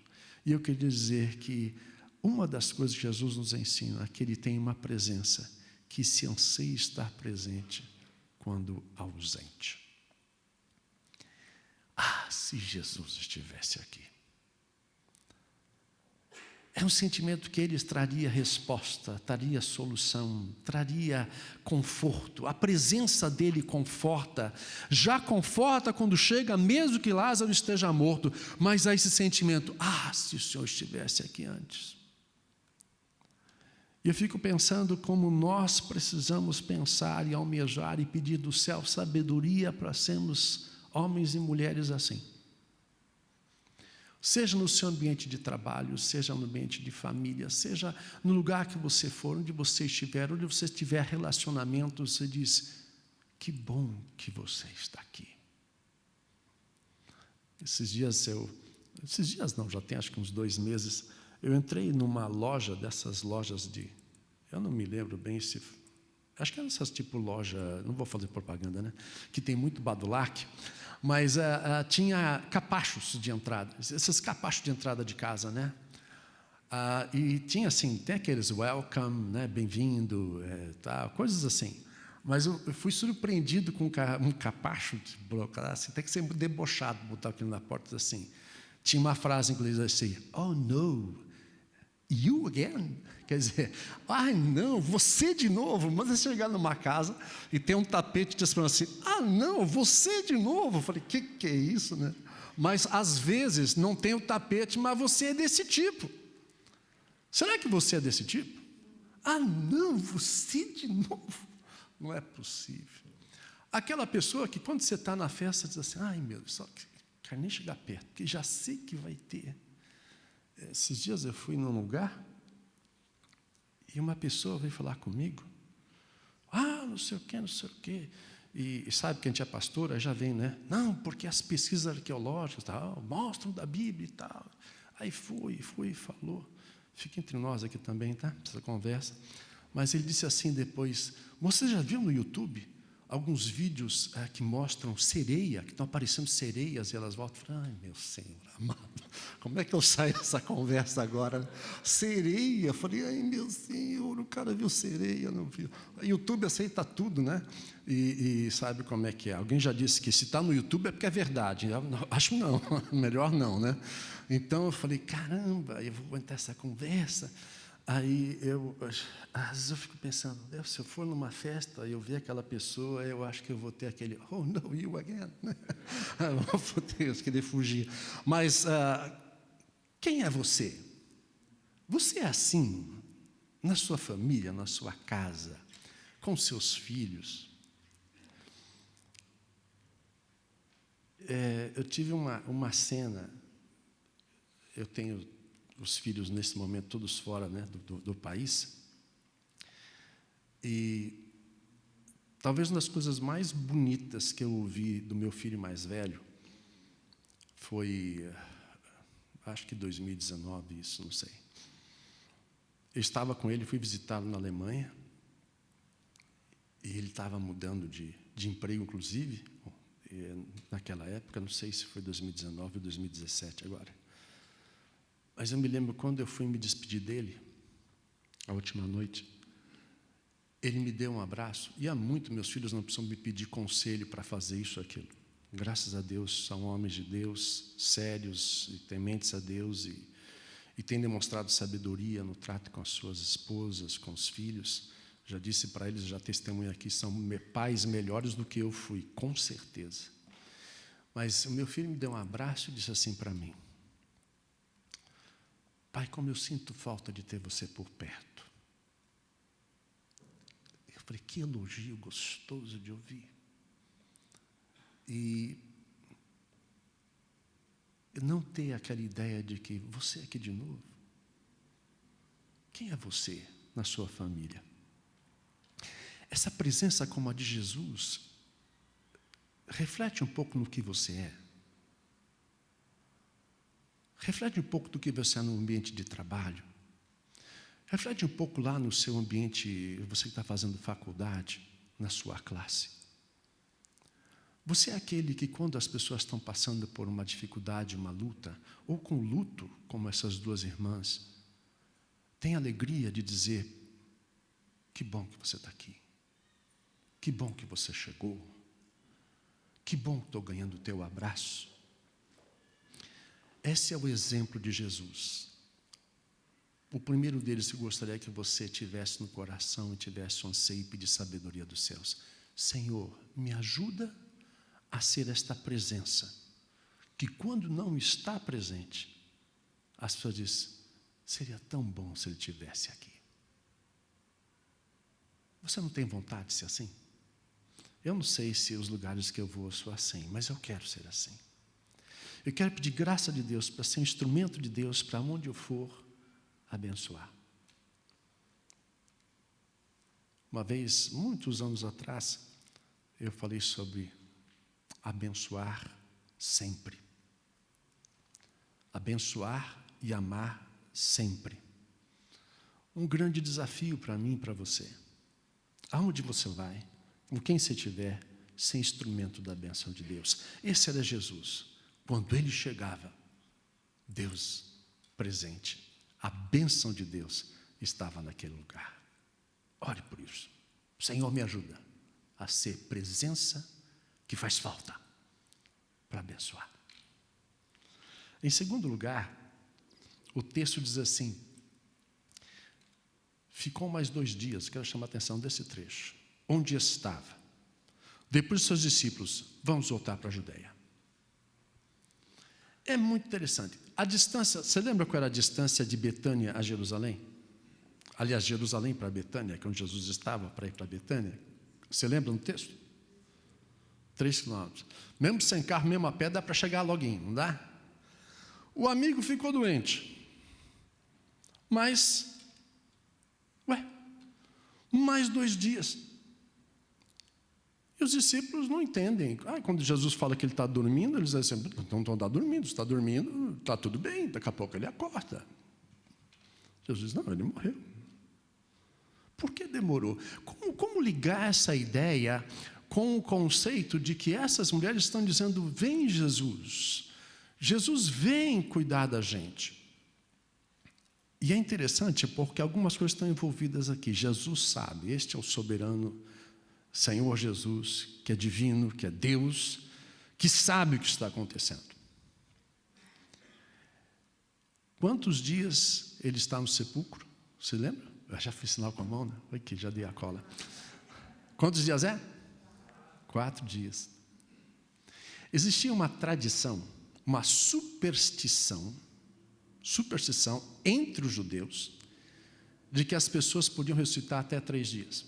E eu queria dizer que uma das coisas que Jesus nos ensina é que Ele tem uma presença que se anseia estar presente quando ausente. Ah, se Jesus estivesse aqui. É um sentimento que Ele traria resposta, traria solução, traria conforto. A presença dEle conforta, já conforta quando chega, mesmo que Lázaro esteja morto, mas há esse sentimento, ah, se o Senhor estivesse aqui antes. E eu fico pensando como nós precisamos pensar e almejar e pedir do céu sabedoria para sermos homens e mulheres assim. Seja no seu ambiente de trabalho, seja no ambiente de família, seja no lugar que você for, onde você estiver, onde você tiver relacionamento, você diz, que bom que você está aqui. Esses dias não, já tem acho que uns 2 meses, eu entrei numa loja, dessas lojas eu não me lembro bem se, acho que é essas tipo loja, não vou fazer propaganda, né? Que tem muito badulaque, mas tinha capachos de entrada, esses capachos de entrada de casa, né? E tinha assim, tem aqueles welcome, né? Bem-vindo, tal, coisas assim. Mas eu fui surpreendido com um capacho de bloquear, assim, tem que ser debochado botar aquilo na porta assim. Tinha uma frase em inglês assim, oh no, you again? Quer dizer, ai não, você de novo. Mas você chegar numa casa e tem um tapete te esperando assim, ah não, você de novo. Eu falei, que é isso, né? Mas às vezes não tem o tapete, mas você é desse tipo. Será que você é desse tipo? Ah não, você de novo. Não é possível. Aquela pessoa que quando você está na festa diz assim, ai meu Deus, só quero nem chegar perto, porque já sei que vai ter. Esses dias eu fui num lugar e uma pessoa veio falar comigo, não sei o quê, e sabe que a gente é pastor, aí já vem, né? Não, porque as pesquisas arqueológicas tal, mostram da Bíblia e tal. Aí fui e falou, fica entre nós aqui também, tá? Essa conversa. Mas ele disse assim depois, você já viu no YouTube alguns vídeos que mostram sereia, que estão aparecendo sereias e elas voltam? Ai, meu Senhor amado, como é que eu saio dessa conversa agora? Sereia, falei, ai, meu Senhor, o cara viu sereia, não viu. O YouTube aceita tudo, né? E sabe como é que é? Alguém já disse que se está no YouTube é porque é verdade. Acho não, melhor não, né? Então eu falei, caramba, eu vou aguentar essa conversa. Aí às vezes eu fico pensando, se eu for numa festa e eu ver aquela pessoa, eu acho que eu vou ter aquele, oh no, you again. Vou querer fugir. Mas quem é você? Você é assim? na sua família, na sua casa, com seus filhos. Eu tive uma cena, eu tenho os filhos nesse momento todos fora, né, do país, e talvez uma das coisas mais bonitas que eu ouvi do meu filho mais velho foi, acho que 2019, isso, não sei. Eu estava com ele, fui visitá-lo na Alemanha, e ele estava mudando de emprego, inclusive, naquela época, não sei se foi 2019 ou 2017 agora. Mas eu me lembro quando eu fui me despedir dele, a última noite, ele me deu um abraço, e há muito meus filhos não precisam me pedir conselho para fazer isso ou aquilo. Graças a Deus, são homens de Deus, sérios e tementes a Deus, e têm demonstrado sabedoria no trato com as suas esposas, com os filhos. Já disse para eles, já testemunho aqui, são pais melhores do que eu fui, com certeza. Mas o meu filho me deu um abraço e disse assim para mim: pai, como eu sinto falta de ter você por perto. Eu falei, que elogio gostoso de ouvir. E não ter aquela ideia de que você é aqui de novo. Quem é você na sua família? Essa presença como a de Jesus reflete um pouco no que você é. Reflete um pouco do que você é no ambiente de trabalho. Reflete um pouco lá no seu ambiente, você que está fazendo faculdade, na sua classe. Você é aquele que, quando as pessoas estão passando por uma dificuldade, uma luta, ou com luto, como essas duas irmãs, tem alegria de dizer: que bom que você está aqui. Que bom que você chegou. Que bom que estou ganhando o teu abraço. Esse é o exemplo de Jesus. O primeiro deles, eu gostaria que você tivesse no coração e tivesse um anseio e pedir sabedoria dos céus. Senhor, me ajuda a ser esta presença, que quando não está presente, as pessoas dizem: seria tão bom se ele estivesse aqui. Você não tem vontade de ser assim? Eu não sei se os lugares que eu vou sou assim, mas eu quero ser assim. Eu quero pedir graça de Deus para ser instrumento de Deus para onde eu for abençoar. Uma vez, muitos anos atrás, eu falei sobre abençoar sempre. Abençoar e amar sempre. Um grande desafio para mim e para você. Aonde você vai, com quem você estiver, ser instrumento da bênção de Deus. Esse era Jesus. Quando ele chegava, Deus presente. A bênção de Deus estava naquele lugar. Ore por isso. Senhor, me ajuda a ser presença que faz falta para abençoar. Em segundo lugar, o texto diz assim: ficou mais 2 dias, quero chamar a atenção desse trecho, onde estava. Depois dos seus discípulos, vamos voltar para a Judeia. É muito interessante. A distância, você lembra qual era a distância de Betânia a Jerusalém? Aliás, Jerusalém para Betânia, que é onde Jesus estava para ir para Betânia. Você lembra no texto? 3 quilômetros. Mesmo sem carro, mesmo a pé, dá para chegar loguinho, não dá? O amigo ficou doente. Mas, mais 2 dias. E os discípulos não entendem. Quando Jesus fala que ele está dormindo, eles dizem assim: não está dormindo, está dormindo, está tudo bem, daqui a pouco ele acorda. Jesus diz: não, ele morreu. Por que demorou? Como ligar essa ideia com o conceito de que essas mulheres estão dizendo: vem Jesus, Jesus vem cuidar da gente. E é interessante porque algumas coisas estão envolvidas aqui. Jesus sabe, este é o soberano Senhor Jesus, que é divino, que é Deus, que sabe o que está acontecendo. Quantos dias ele está no sepulcro? Você lembra? Eu já fiz sinal com a mão, né? Aqui, já dei a cola. Quantos dias é? 4 dias. Existia uma tradição, uma superstição entre os judeus, de que as pessoas podiam ressuscitar até 3 dias.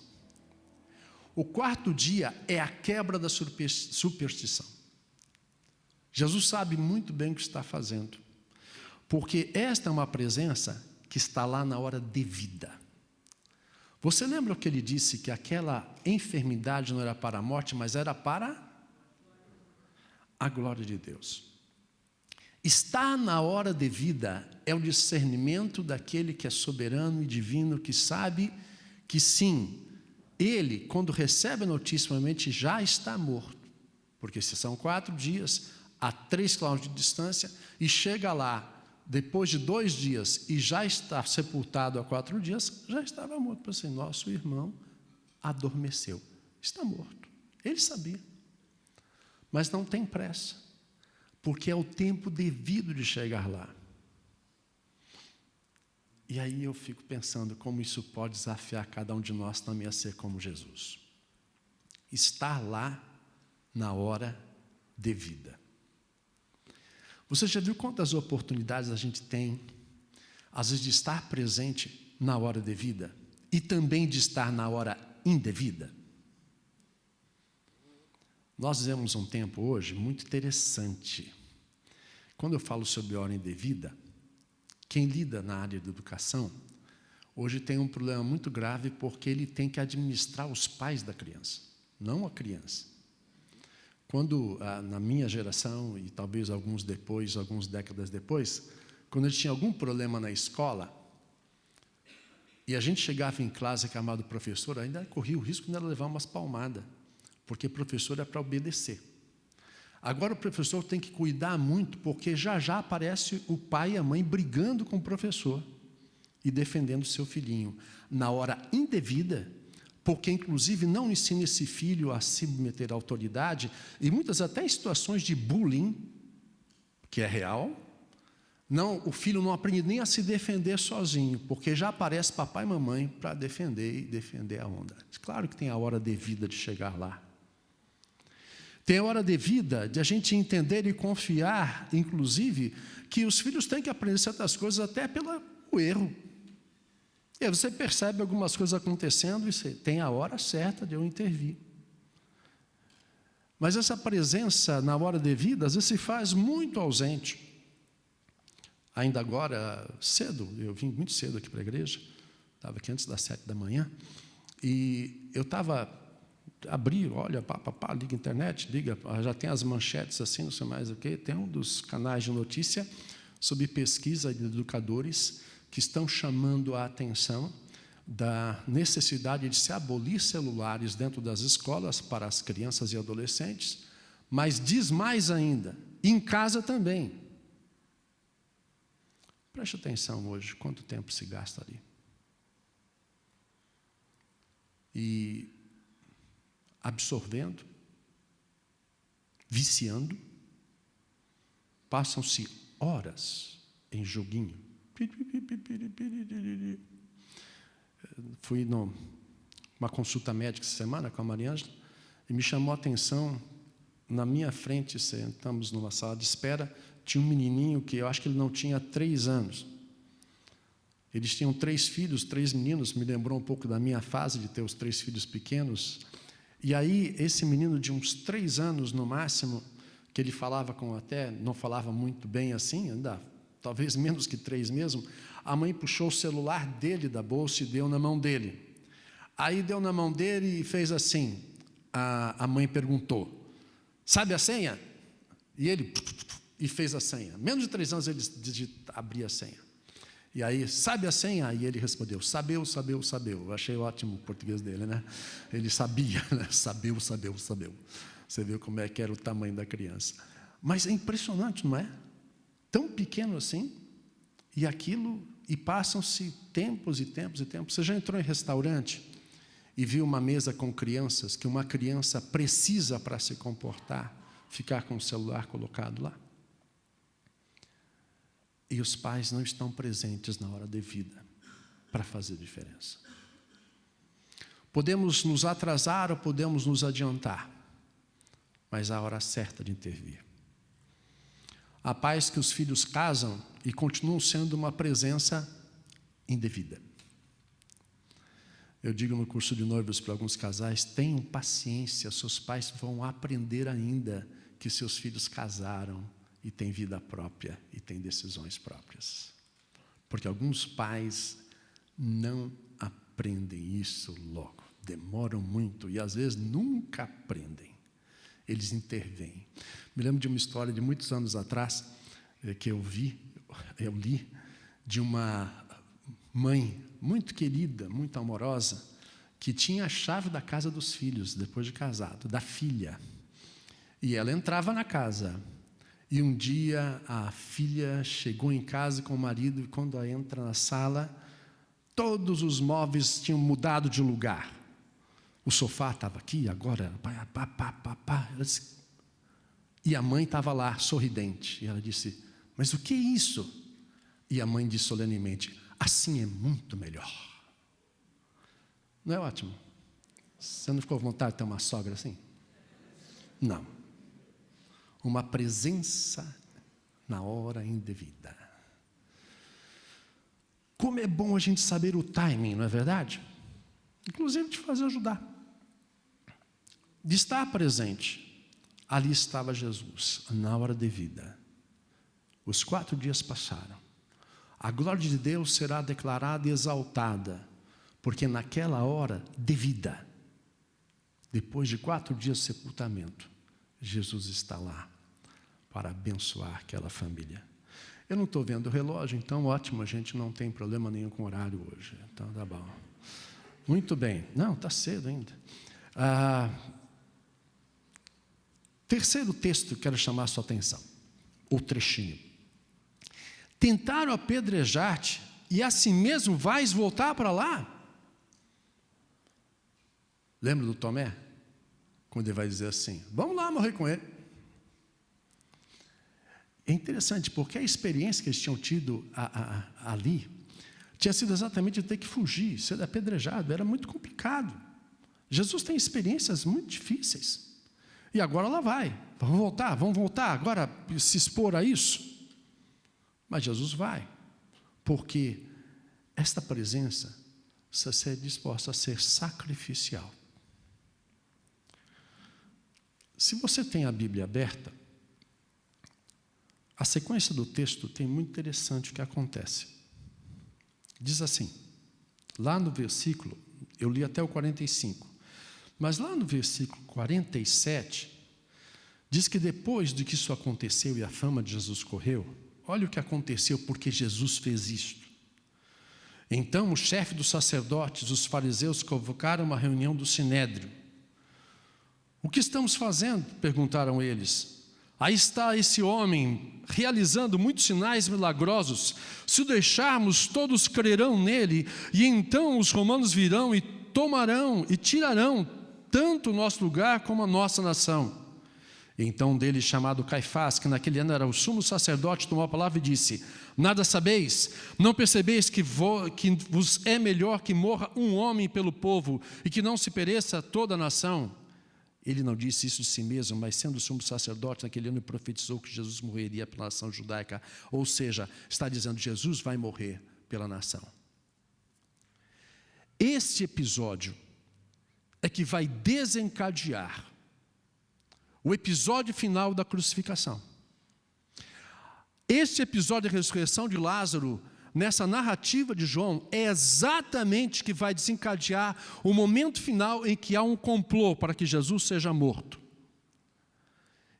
O 4º dia é a quebra da superstição. Jesus sabe muito bem o que está fazendo, porque esta é uma presença que está lá na hora devida. Você lembra o que ele disse, que aquela enfermidade não era para a morte, mas era para a glória de Deus. Estar na hora devida é o discernimento daquele que é soberano e divino, que sabe que sim, ele, quando recebe a notícia, provavelmente já está morto, porque se são 4 dias, a 3 quilômetros de distância, e chega lá, depois de 2 dias, e já está sepultado há 4 dias, já estava morto. Assim, nosso irmão adormeceu, está morto. Ele sabia, mas não tem pressa, porque é o tempo devido de chegar lá. E aí eu fico pensando como isso pode desafiar cada um de nós também a ser como Jesus. Estar lá na hora devida. Você já viu quantas oportunidades a gente tem, às vezes, de estar presente na hora devida e também de estar na hora indevida? Nós vivemos um tempo hoje muito interessante. Quando eu falo sobre hora indevida, quem lida na área da educação, hoje tem um problema muito grave, porque ele tem que administrar os pais da criança, não a criança. Quando, na minha geração, e talvez algumas décadas depois, quando a gente tinha algum problema na escola, e a gente chegava em classe reclamar do professor, ainda corria o risco de ela levar umas palmadas, porque professor é para obedecer. Agora o professor tem que cuidar muito, porque já aparece o pai e a mãe brigando com o professor e defendendo o seu filhinho. Na hora indevida, porque inclusive não ensina esse filho a se submeter à autoridade, e muitas até em situações de bullying, que é real, não, o filho não aprende nem a se defender sozinho, porque já aparece papai e mamãe para defender a onda. Claro que tem a hora devida de chegar lá. Tem a hora devida de a gente entender e confiar, inclusive, que os filhos têm que aprender certas coisas até pelo erro. E aí você percebe algumas coisas acontecendo e você tem a hora certa de eu intervir. Mas essa presença na hora devida, às vezes se faz muito ausente. Ainda agora, cedo, eu vim muito cedo aqui para a igreja, estava aqui antes das 7 da manhã, e eu olha, liga a internet, já tem as manchetes assim, não sei mais o que, tem um dos canais de notícia sobre pesquisa de educadores que estão chamando a atenção da necessidade de se abolir celulares dentro das escolas para as crianças e adolescentes, mas diz mais ainda, em casa também. Preste atenção hoje, quanto tempo se gasta ali. E absorvendo, viciando, passam-se horas em joguinho. Fui numa consulta médica essa semana com a Maria Ângela e me chamou a atenção, na minha frente, sentamos numa sala de espera, tinha um menininho que eu acho que ele não tinha 3 anos. Eles tinham 3 filhos, 3 meninos, me lembrou um pouco da minha fase de ter os 3 filhos pequenos. E aí, esse menino de uns 3 anos no máximo, que ele falava não falava muito bem assim, ainda, talvez menos que 3 mesmo, a mãe puxou o celular dele da bolsa e deu na mão dele. Aí deu na mão dele e fez assim, a mãe perguntou, sabe a senha? E ele fez a senha. Menos de 3 anos ele abria a senha. E aí, sabe a senha? E ele respondeu, sabeu. Eu achei ótimo o português dele, né? Ele sabia, né? Sabeu. Você viu como é que era o tamanho da criança. Mas é impressionante, não é? Tão pequeno assim, e passam-se tempos e tempos e tempos. Você já entrou em restaurante e viu uma mesa com crianças, que uma criança precisa, para se comportar, ficar com o celular colocado lá? E os pais não estão presentes na hora devida para fazer diferença. Podemos nos atrasar ou podemos nos adiantar, mas há a hora certa de intervir. Há pais que os filhos casam e continuam sendo uma presença indevida. Eu digo no curso de noivos para alguns casais: tenham paciência, seus pais vão aprender ainda que seus filhos casaram e têm vida própria e têm decisões próprias. Porque alguns pais não aprendem isso logo, demoram muito e às vezes nunca aprendem. Eles intervêm. Me lembro de uma história de muitos anos atrás que eu li, de uma mãe muito querida, muito amorosa, que tinha a chave da casa dos filhos, depois de casado, da filha. E ela entrava na casa. E um dia a filha chegou em casa com o marido, e quando ela entra na sala, todos os móveis tinham mudado de lugar. O sofá estava aqui, agora... E a mãe estava lá, sorridente. E ela disse: mas o que é isso? E a mãe disse solenemente: assim é muito melhor. Não é ótimo? Você não ficou com vontade de ter uma sogra assim? Não. Uma presença na hora indevida. Como é bom a gente saber o timing, não é verdade? Inclusive de fazer ajudar. De estar presente. Ali estava Jesus, na hora devida. Os 4 dias passaram. A glória de Deus será declarada e exaltada, porque naquela hora devida, depois de 4 dias de sepultamento, Jesus está lá para abençoar aquela família. Eu não estou vendo o relógio, então ótimo, a gente não tem problema nenhum com o horário hoje. Então tá bom. Muito bem. Não, está cedo ainda. Terceiro texto que quero chamar a sua atenção, o trechinho. Tentaram apedrejar-te e assim mesmo vais voltar para lá? Lembra do Tomé? Quando ele vai dizer assim: vamos lá morrer com ele. É interessante, porque a experiência que eles tinham tido ali tinha sido exatamente de ter que fugir, ser apedrejado, era muito complicado. Jesus tem experiências muito difíceis. E agora lá vai, vamos voltar, agora se expor a isso. Mas Jesus vai, porque esta presença precisa ser disposta a ser sacrificial. Se você tem a Bíblia aberta, a sequência do texto tem muito interessante o que acontece. Diz assim, lá no versículo, eu li até o 45, mas lá no versículo 47, diz que depois de que isso aconteceu e a fama de Jesus correu, olha o que aconteceu porque Jesus fez isto. Então o chefe dos sacerdotes, os fariseus, convocaram uma reunião do Sinédrio. O que estamos fazendo? Perguntaram eles. Aí está esse homem realizando muitos sinais milagrosos. Se o deixarmos, todos crerão nele, e então os romanos virão e tomarão e tirarão tanto o nosso lugar como a nossa nação. Então um deles, chamado Caifás, que naquele ano era o sumo sacerdote, tomou a palavra e disse: nada sabeis? Não percebeis que vos é melhor que morra um homem pelo povo e que não se pereça toda a nação? Ele não disse isso de si mesmo, mas sendo sumo sacerdote naquele ano profetizou que Jesus morreria pela nação judaica. Ou seja, está dizendo: Jesus vai morrer pela nação. Este episódio é que vai desencadear o episódio final da crucificação. Este episódio da ressurreição de Lázaro, nessa narrativa de João, é exatamente que vai desencadear o momento final em que há um complô para que Jesus seja morto.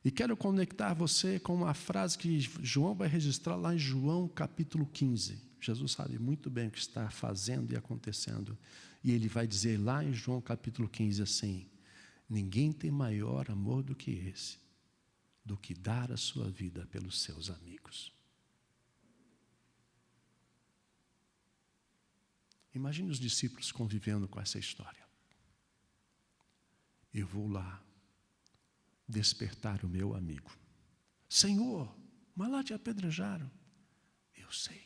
E quero conectar você com uma frase que João vai registrar lá em João capítulo 15. Jesus sabe muito bem o que está fazendo e acontecendo. E ele vai dizer lá em João capítulo 15 assim: ninguém tem maior amor do que esse, do que dar a sua vida pelos seus amigos. Imagine os discípulos convivendo com essa história. Eu vou lá despertar o meu amigo. Senhor, mas lá te apedrejaram. Eu sei.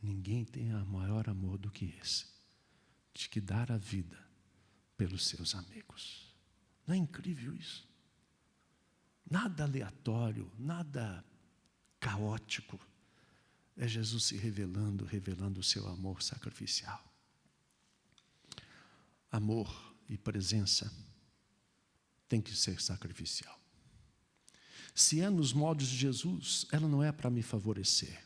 Ninguém tem maior amor do que esse, de que dar a vida pelos seus amigos. Não é incrível isso? Nada aleatório, nada caótico. É Jesus se revelando o seu amor sacrificial. amor e presença tem que ser sacrificial. Se é nos moldes de Jesus, ela não é para me favorecer.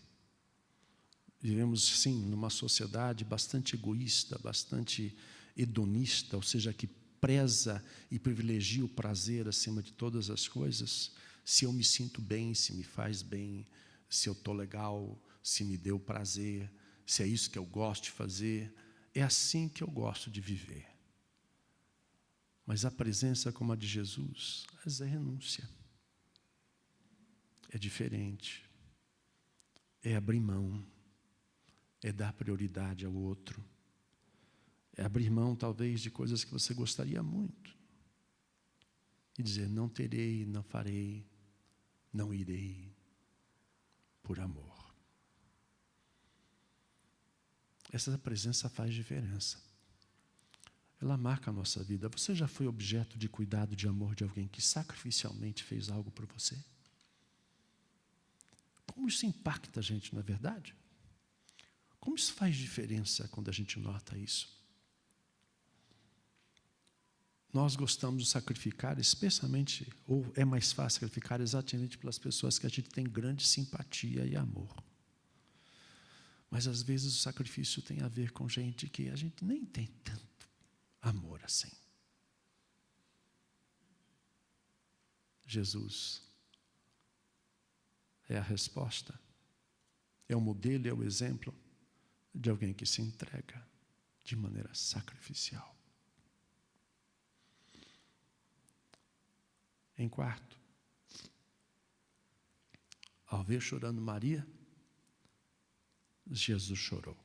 Vivemos, sim, numa sociedade bastante egoísta, bastante hedonista, ou seja, que preza e privilegia o prazer acima de todas as coisas. Se eu me sinto bem, se me faz bem, se eu estou legal, se me deu prazer, se é isso que eu gosto de fazer, é assim que eu gosto de viver. Mas a presença como a de Jesus, é renúncia. É diferente. É abrir mão. É dar prioridade ao outro. É abrir mão, talvez, de coisas que você gostaria muito. E dizer, não terei, não farei, não irei, por amor. Essa presença faz diferença. Ela marca a nossa vida. Você já foi objeto de cuidado, de amor de alguém que sacrificialmente fez algo por você? Como isso impacta a gente, não é verdade? Como isso faz diferença quando a gente nota isso? Nós gostamos de sacrificar, especialmente, ou é mais fácil sacrificar exatamente pelas pessoas que a gente tem grande simpatia e amor. Mas às vezes o sacrifício tem a ver com gente que a gente nem tem tanto amor assim. Jesus é a resposta, é o modelo, é o exemplo de alguém que se entrega de maneira sacrificial. Em quarto, ao ver chorando Maria, Jesus chorou.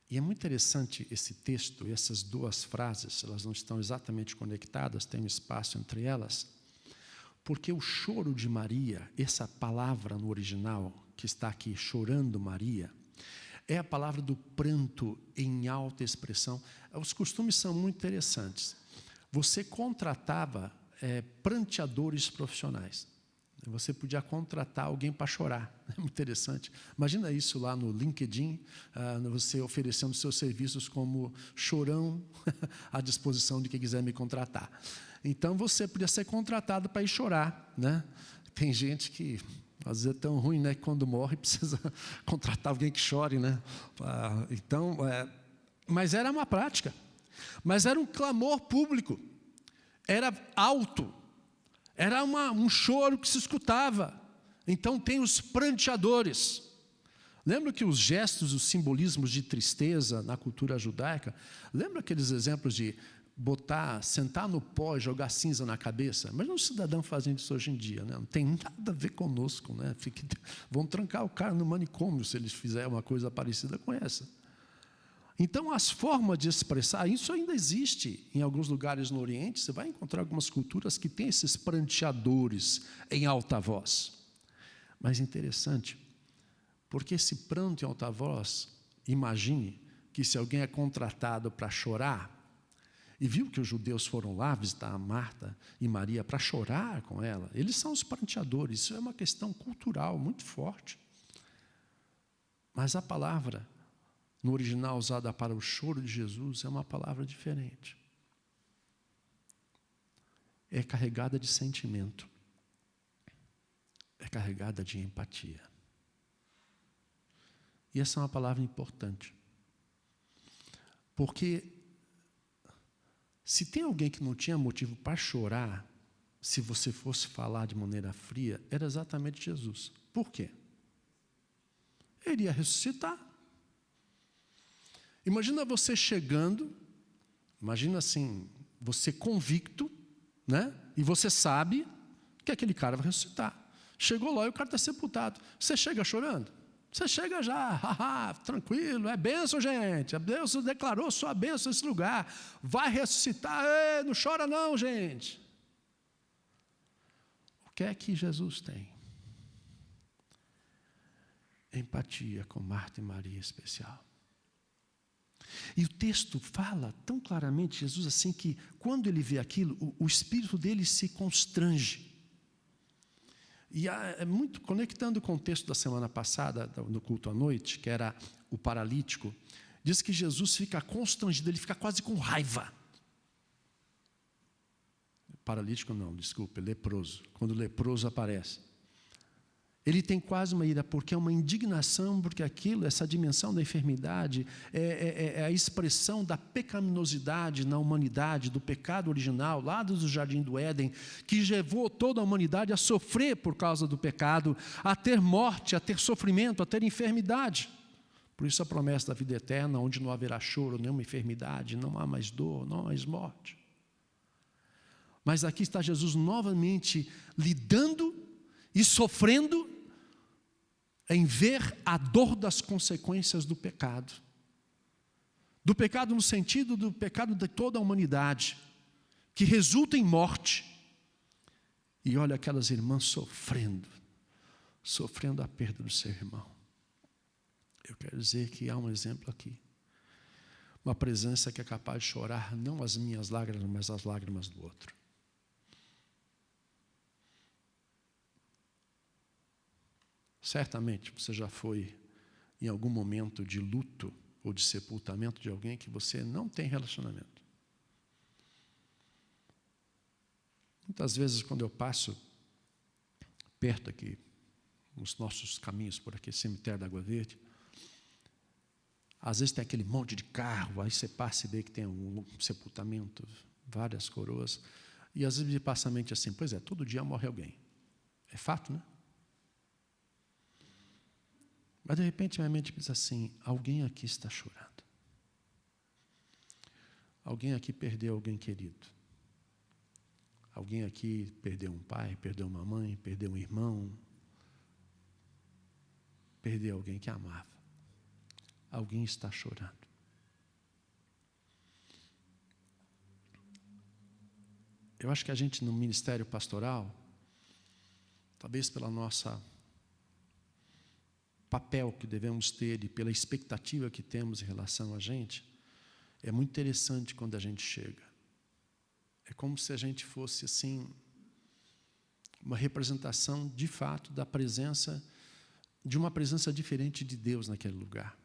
E é muito interessante esse texto, essas duas frases, elas não estão exatamente conectadas, tem um espaço entre elas, porque o choro de Maria, essa palavra no original, que está aqui, chorando Maria, é a palavra do pranto em alta expressão. Os costumes são muito interessantes. Você contratava pranteadores profissionais. Você podia contratar alguém para chorar. É muito interessante. Imagina isso lá no LinkedIn, você oferecendo seus serviços como chorão à disposição de quem quiser me contratar. Então, você podia ser contratado para ir chorar, né? Tem gente que, às vezes, é tão ruim, né, que quando morre precisa contratar alguém que chore, né? Então, mas era uma prática. Mas era um clamor público. Era alto. Era um choro que se escutava. Então tem os pranteadores. Lembra que os gestos, os simbolismos de tristeza na cultura judaica, lembra aqueles exemplos de sentar no pó e jogar cinza na cabeça? Imagina um cidadão fazendo isso hoje em dia, né? Não tem nada a ver conosco, né? Vão trancar o cara no manicômio se eles fizerem uma coisa parecida com essa. Então, as formas de expressar, isso ainda existe em alguns lugares no Oriente. Você vai encontrar algumas culturas que têm esses pranteadores em alta voz. Mas interessante, porque esse pranto em alta voz, imagine que se alguém é contratado para chorar, e viu que os judeus foram lá visitar a Marta e Maria para chorar com ela, eles são os pranteadores. Isso é uma questão cultural muito forte. Mas a palavra no original usada para o choro de Jesus é uma palavra diferente. É carregada de sentimento. É carregada de empatia. E essa é uma palavra importante. Porque se tem alguém que não tinha motivo para chorar, se você fosse falar de maneira fria, era exatamente Jesus. Por quê? Ele ia ressuscitar. Imagina você chegando, imagina assim, você convicto, né? E você sabe que aquele cara vai ressuscitar. Chegou lá e o cara está sepultado. Você chega chorando? Você chega já, tranquilo, é bênção, gente. Deus declarou sua bênção nesse lugar. Vai ressuscitar, não chora não, gente. O que é que Jesus tem? Empatia com Marta e Maria especial. E o texto fala tão claramente, Jesus, assim, que quando ele vê aquilo, o espírito dele se constrange. E é muito conectando com o texto da semana passada, no culto à noite, que era o paralítico, diz que Jesus fica constrangido, ele fica quase com raiva. Paralítico não, desculpe, leproso. Quando o leproso aparece, ele tem quase uma ira, porque é uma indignação, porque aquilo, essa dimensão da enfermidade, é a expressão da pecaminosidade na humanidade, do pecado original, lá do Jardim do Éden, que levou toda a humanidade a sofrer por causa do pecado, a ter morte, a ter sofrimento, a ter enfermidade. Por isso a promessa da vida eterna, onde não haverá choro, nenhuma enfermidade, não há mais dor, não há mais morte. Mas aqui está Jesus novamente lidando e sofrendo em ver a dor das consequências do pecado. Do pecado no sentido do pecado de toda a humanidade, que resulta em morte. E olha aquelas irmãs sofrendo a perda do seu irmão. Eu quero dizer que há um exemplo aqui. Uma presença que é capaz de chorar não as minhas lágrimas, mas as lágrimas do outro. Certamente você já foi em algum momento de luto ou de sepultamento de alguém que você não tem relacionamento. Muitas vezes quando eu passo perto aqui, nos nossos caminhos por aqui, cemitério da Água Verde, às vezes tem aquele monte de carro, aí você passa e vê que tem um sepultamento, várias coroas, e às vezes passa a mente assim, pois é, todo dia morre alguém. É fato, né? Mas de repente minha mente pensa assim, alguém aqui está chorando. Alguém aqui perdeu alguém querido. Alguém aqui perdeu um pai, perdeu uma mãe, perdeu um irmão. Perdeu alguém que amava. Alguém está chorando. Eu acho que a gente no ministério pastoral, talvez pela nossa papel que devemos ter e pela expectativa que temos em relação a gente, é muito interessante quando a gente chega. É como se a gente fosse assim, uma representação de fato da presença, de uma presença diferente de Deus naquele lugar.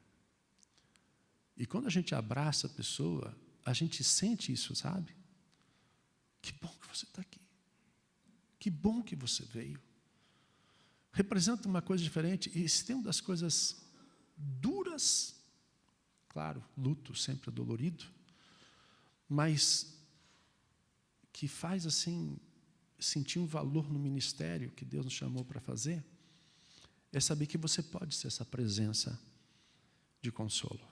E quando a gente abraça a pessoa, a gente sente isso, sabe? Que bom que você está aqui. Que bom que você veio. Representa uma coisa diferente. E se tem uma das coisas duras, claro, luto sempre é dolorido, mas que faz assim, sentir um valor no ministério que Deus nos chamou para fazer, é saber que você pode ser essa presença de consolo.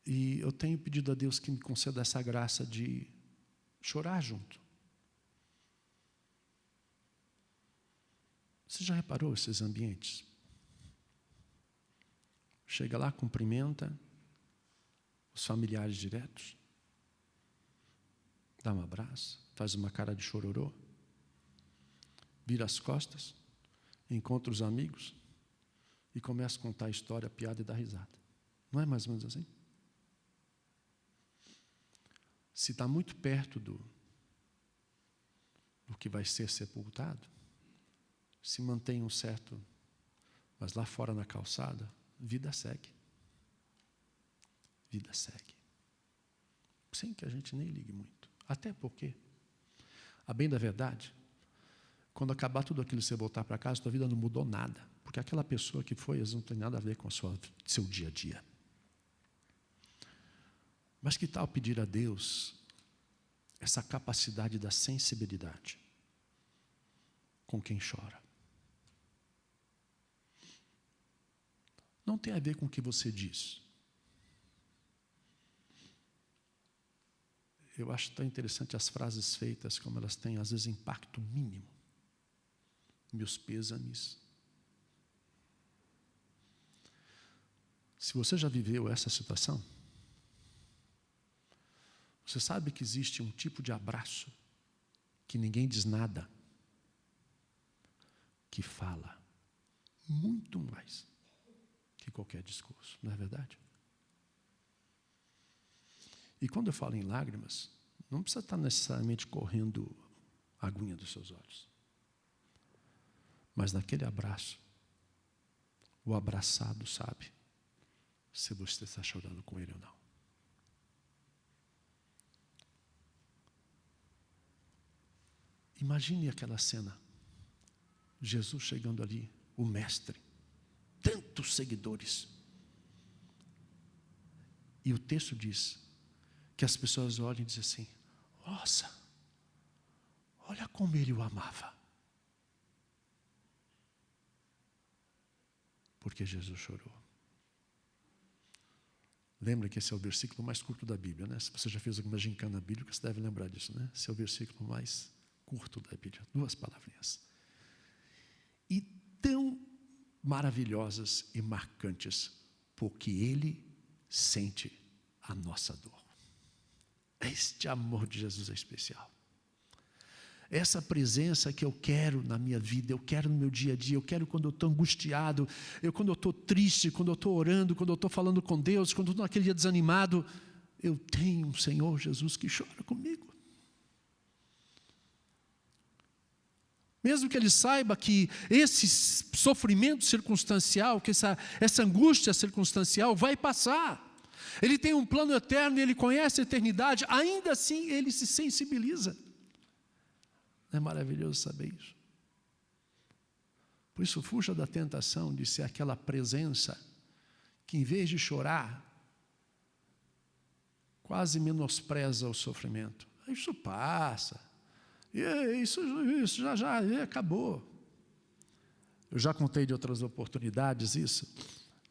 E eu tenho pedido a Deus que me conceda essa graça de chorar junto. Você já reparou esses ambientes? Chega lá, cumprimenta os familiares diretos, dá um abraço, faz uma cara de chororô, vira as costas, encontra os amigos e começa a contar a história, a piada e dar risada. Não é mais ou menos assim? Se está muito perto do que vai ser sepultado, se mantém um certo, mas lá fora na calçada, vida segue. Vida segue. Sem que a gente nem ligue muito. Até porque, a bem da verdade, quando acabar tudo aquilo e você voltar para casa, sua vida não mudou nada. Porque aquela pessoa que foi, não tem nada a ver com seu dia a dia. Mas que tal pedir a Deus essa capacidade da sensibilidade com quem chora? Não tem a ver com o que você diz. Eu acho tão interessante as frases feitas, como elas têm, às vezes, impacto mínimo. Meus pêsames. Se você já viveu essa situação, você sabe que existe um tipo de abraço que ninguém diz nada, que fala muito mais que qualquer discurso, não é verdade? E quando eu falo em lágrimas, não precisa estar necessariamente correndo a aguinha dos seus olhos. Mas naquele abraço, o abraçado sabe se você está chorando com ele ou não. Imagine aquela cena. Jesus chegando ali, o mestre, tantos seguidores. E o texto diz que as pessoas olham e dizem assim: nossa, olha como ele o amava. Porque Jesus chorou. Lembra que esse é o versículo mais curto da Bíblia, né? Se você já fez alguma gincana bíblica, você deve lembrar disso, né? Esse é o versículo mais curto da Bíblia, 2 palavrinhas. E tão maravilhosas e marcantes, porque ele sente a nossa dor. Este amor de Jesus é especial. Essa presença que eu quero na minha vida, eu quero no meu dia a dia, eu quero quando eu estou angustiado, quando eu estou triste, quando eu estou orando, quando eu estou falando com Deus, quando eu estou naquele dia desanimado, eu tenho um Senhor Jesus que chora comigo. Mesmo que ele saiba que esse sofrimento circunstancial, que essa angústia circunstancial vai passar. Ele tem um plano eterno, ele conhece a eternidade, ainda assim ele se sensibiliza. Não é maravilhoso saber isso? Por isso, fuja da tentação de ser aquela presença que, em vez de chorar, quase menospreza o sofrimento. Isso passa. Isso já acabou. Eu já contei de outras oportunidades isso,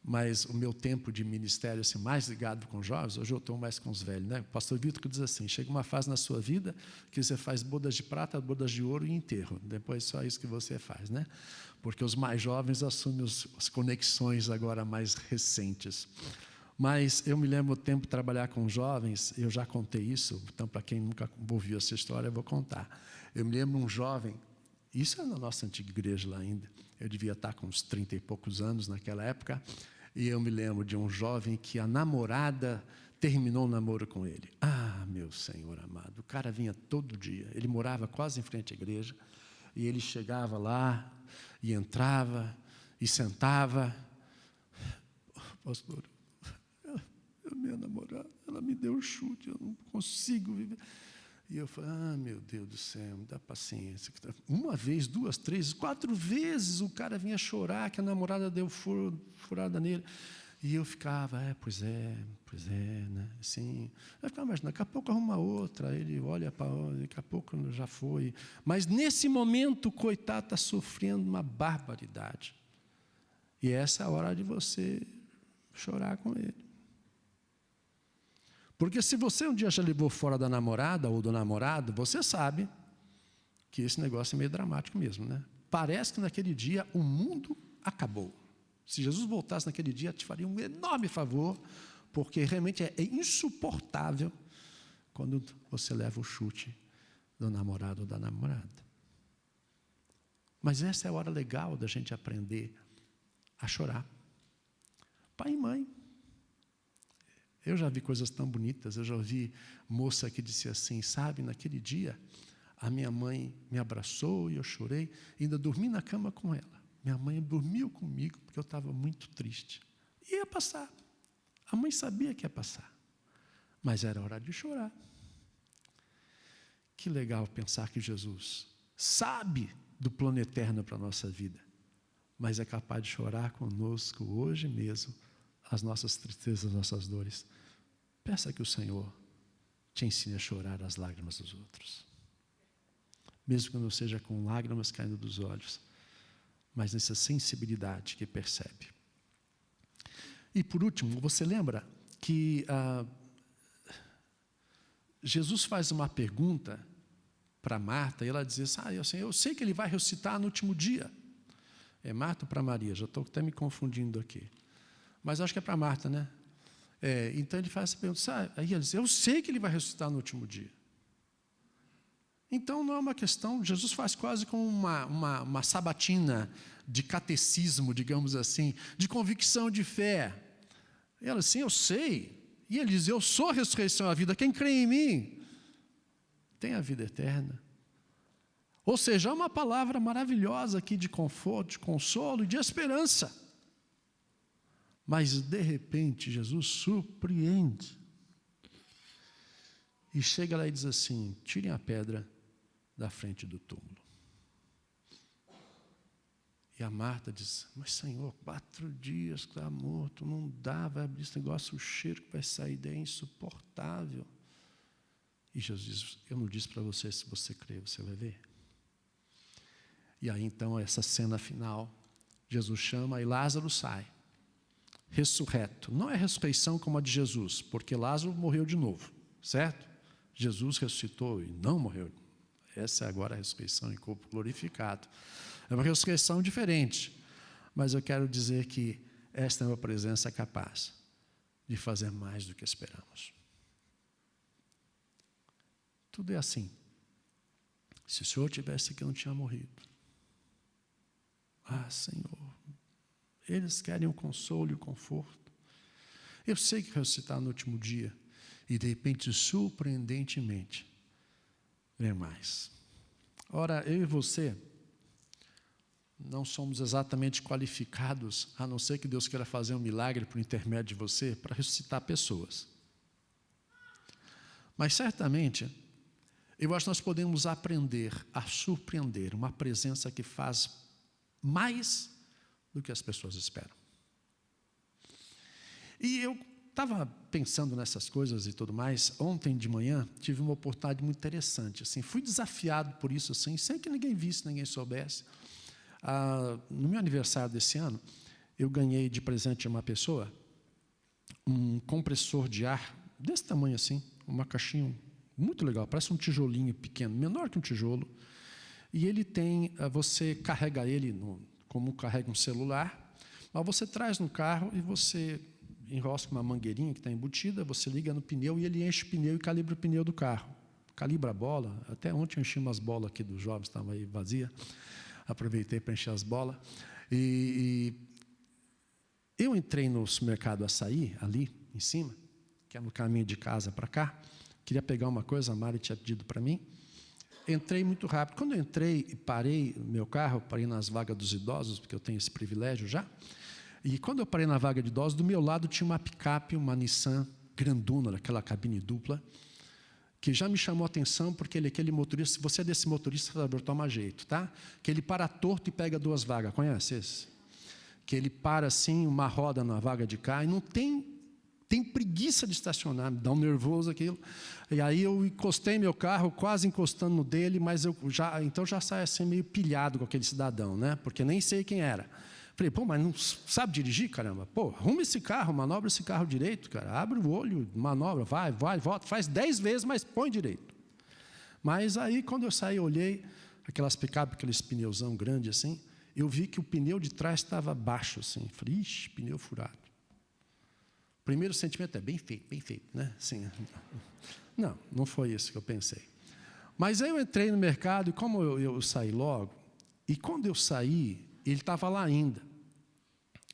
mas o meu tempo de ministério assim, mais ligado com jovens, hoje eu estou mais com os velhos, né? O pastor Vitor que diz assim: chega uma fase na sua vida que você faz bodas de prata, bodas de ouro e enterro, depois só isso que você faz, né? Porque os mais jovens assumem as conexões agora mais recentes. Mas eu me lembro o tempo de trabalhar com jovens, eu já contei isso, então para quem nunca ouviu essa história, eu vou contar. Eu me lembro um jovem, isso é na nossa antiga igreja lá ainda, eu devia estar com uns 30 e poucos anos naquela época, e eu me lembro de um jovem que a namorada terminou o namoro com ele. Ah, meu Senhor amado, o cara vinha todo dia, ele morava quase em frente à igreja, e ele chegava lá, e entrava, e sentava. Pastor, minha namorada, ela me deu um chute, eu não consigo viver. E eu falei: ah, meu Deus do céu, me dá paciência. Uma vez, 2, 3, 4 vezes o cara vinha chorar que a namorada deu furada nele. E eu ficava: pois é, né? Assim, eu ficava imaginando, daqui a pouco arruma outra, ele olha para outra, daqui a pouco já foi. Mas nesse momento, o coitado está sofrendo uma barbaridade. E essa é a hora de você chorar com ele. Porque se você um dia já levou fora da namorada ou do namorado, você sabe que esse negócio é meio dramático mesmo, né? Parece que naquele dia o mundo acabou. Se Jesus voltasse naquele dia, te faria um enorme favor, porque realmente é insuportável quando você leva o chute do namorado ou da namorada. Mas essa é a hora legal da gente aprender a chorar. Pai e mãe. Eu já vi coisas tão bonitas, eu já ouvi moça que disse assim, sabe, naquele dia, a minha mãe me abraçou e eu chorei, e ainda dormi na cama com ela. Minha mãe dormiu comigo, porque eu estava muito triste. E ia passar. A mãe sabia que ia passar, mas era hora de chorar. Que legal pensar que Jesus sabe do plano eterno para a nossa vida, mas é capaz de chorar conosco hoje mesmo, as nossas tristezas, as nossas dores. Peça que o Senhor te ensine a chorar as lágrimas dos outros. Mesmo que não seja com lágrimas caindo dos olhos, mas nessa sensibilidade que percebe. E por último, você lembra que Jesus faz uma pergunta para Marta, e ela diz assim, eu sei que ele vai ressuscitar no último dia. É Marta ou para Maria? Já estou até me confundindo aqui. Mas acho que é para Marta, né? Então ele faz essa pergunta, aí ele diz, eu sei que ele vai ressuscitar no último dia. Então não é uma questão, Jesus faz quase como uma sabatina de catecismo, digamos assim, de convicção de fé. E ela assim, eu sei. E ele diz, eu sou a ressurreição e a vida, quem crê em mim tem a vida eterna. Ou seja, é uma palavra maravilhosa aqui de conforto, de consolo e de esperança. Mas, de repente, Jesus surpreende. E chega lá e diz assim: tirem a pedra da frente do túmulo. E a Marta diz: mas Senhor, 4 dias que está morto, não dá, vai abrir esse negócio, o cheiro que vai sair daí é insuportável. E Jesus diz: eu não disse para você, se você crer, você vai ver. E aí então, essa cena final, Jesus chama e Lázaro sai, ressurreto. Não é ressurreição como a de Jesus, porque Lázaro morreu de novo, certo? Jesus ressuscitou e não morreu. Essa é agora a ressurreição em corpo glorificado. É uma ressurreição diferente, mas eu quero dizer que esta é uma presença capaz de fazer mais do que esperamos. Tudo é assim. Se o Senhor tivesse aqui, eu não tinha morrido. Ah, Senhor, eles querem o consolo e o conforto. Eu sei que ressuscitar no último dia, e de repente, surpreendentemente, vem mais. Ora, eu e você não somos exatamente qualificados, a não ser que Deus queira fazer um milagre por intermédio de você, para ressuscitar pessoas. Mas certamente, eu acho que nós podemos aprender a surpreender uma presença que faz mais do que as pessoas esperam. E eu estava pensando nessas coisas e tudo mais. Ontem de manhã tive uma oportunidade muito interessante. Assim, fui desafiado por isso, assim, sem que ninguém visse, ninguém soubesse. No meu aniversário desse ano, eu ganhei de presente de uma pessoa um compressor de ar desse tamanho assim, uma caixinha muito legal, parece um tijolinho pequeno, menor que um tijolo. E ele tem, você carrega ele como carrega um celular, mas você traz no carro e você enrosca uma mangueirinha que está embutida, você liga no pneu e ele enche o pneu e calibra o pneu do carro. Calibra a bola, até ontem eu enchi umas bolas aqui dos jovens, estava aí vazia, aproveitei para encher as bolas. E eu entrei no supermercado Açaí, ali em cima, que é no caminho de casa para cá, queria pegar uma coisa, a Mari tinha pedido para mim. Entrei muito rápido. Quando eu entrei e parei no meu carro, parei nas vagas dos idosos, porque eu tenho esse privilégio já. E quando eu parei na vaga de idosos, do meu lado tinha uma picape, uma Nissan grandona, aquela cabine dupla, que já me chamou a atenção, porque aquele motorista, se você é desse motorista, toma jeito, tá? Que ele para torto e pega 2 vagas, conhece esse? Que ele para assim, uma roda na vaga de cá, e não tem preguiça de estacionar, me dá um nervoso aquilo. E aí eu encostei meu carro, quase encostando no dele, mas então já saí assim meio pilhado com aquele cidadão, né? Porque nem sei quem era. Falei, pô, mas não sabe dirigir, caramba? Pô, arruma esse carro, manobra esse carro direito, cara. Abre o olho, manobra, vai, volta, faz 10 vezes, mas põe direito. Mas aí, quando eu saí, olhei aquelas picape, aqueles pneuzão grande assim, eu vi que o pneu de trás estava baixo, assim. Falei, ixi, pneu furado. O primeiro sentimento é bem feito, né? Assim, não foi isso que eu pensei. Mas aí eu entrei no mercado e como eu saí logo, e quando eu saí, ele estava lá ainda.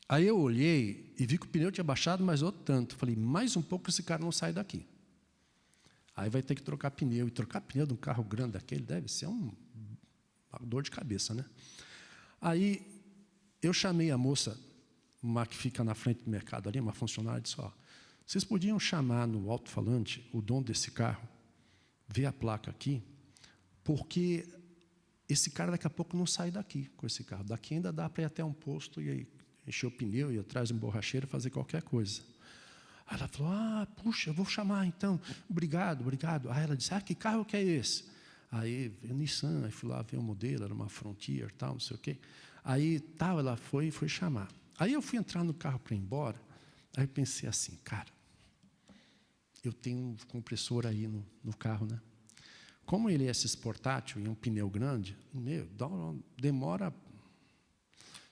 Aí eu olhei e vi que o pneu tinha baixado mais outro tanto. Falei, mais um pouco esse cara não sai daqui. Aí vai ter que trocar pneu. E trocar pneu de um carro grande daquele deve ser uma dor de cabeça, né? Aí eu chamei a moça, uma que fica na frente do mercado ali, uma funcionária, e disse, vocês podiam chamar no alto-falante o dono desse carro, ver a placa aqui, porque esse cara daqui a pouco não sai daqui com esse carro. Daqui ainda dá para ir até um posto e aí encher o pneu, ir atrás de um borracheiro e fazer qualquer coisa. Aí ela falou, puxa, eu vou chamar então. Obrigado. Aí ela disse, que carro que é esse? Aí, Nissan, aí fui lá ver o modelo, era uma Frontier, tal, não sei o quê. Aí, ela foi chamar. Aí eu fui entrar no carro para ir embora, aí eu pensei assim, cara, eu tenho um compressor aí no carro, né? Como ele é esses portátil e um pneu grande, demora.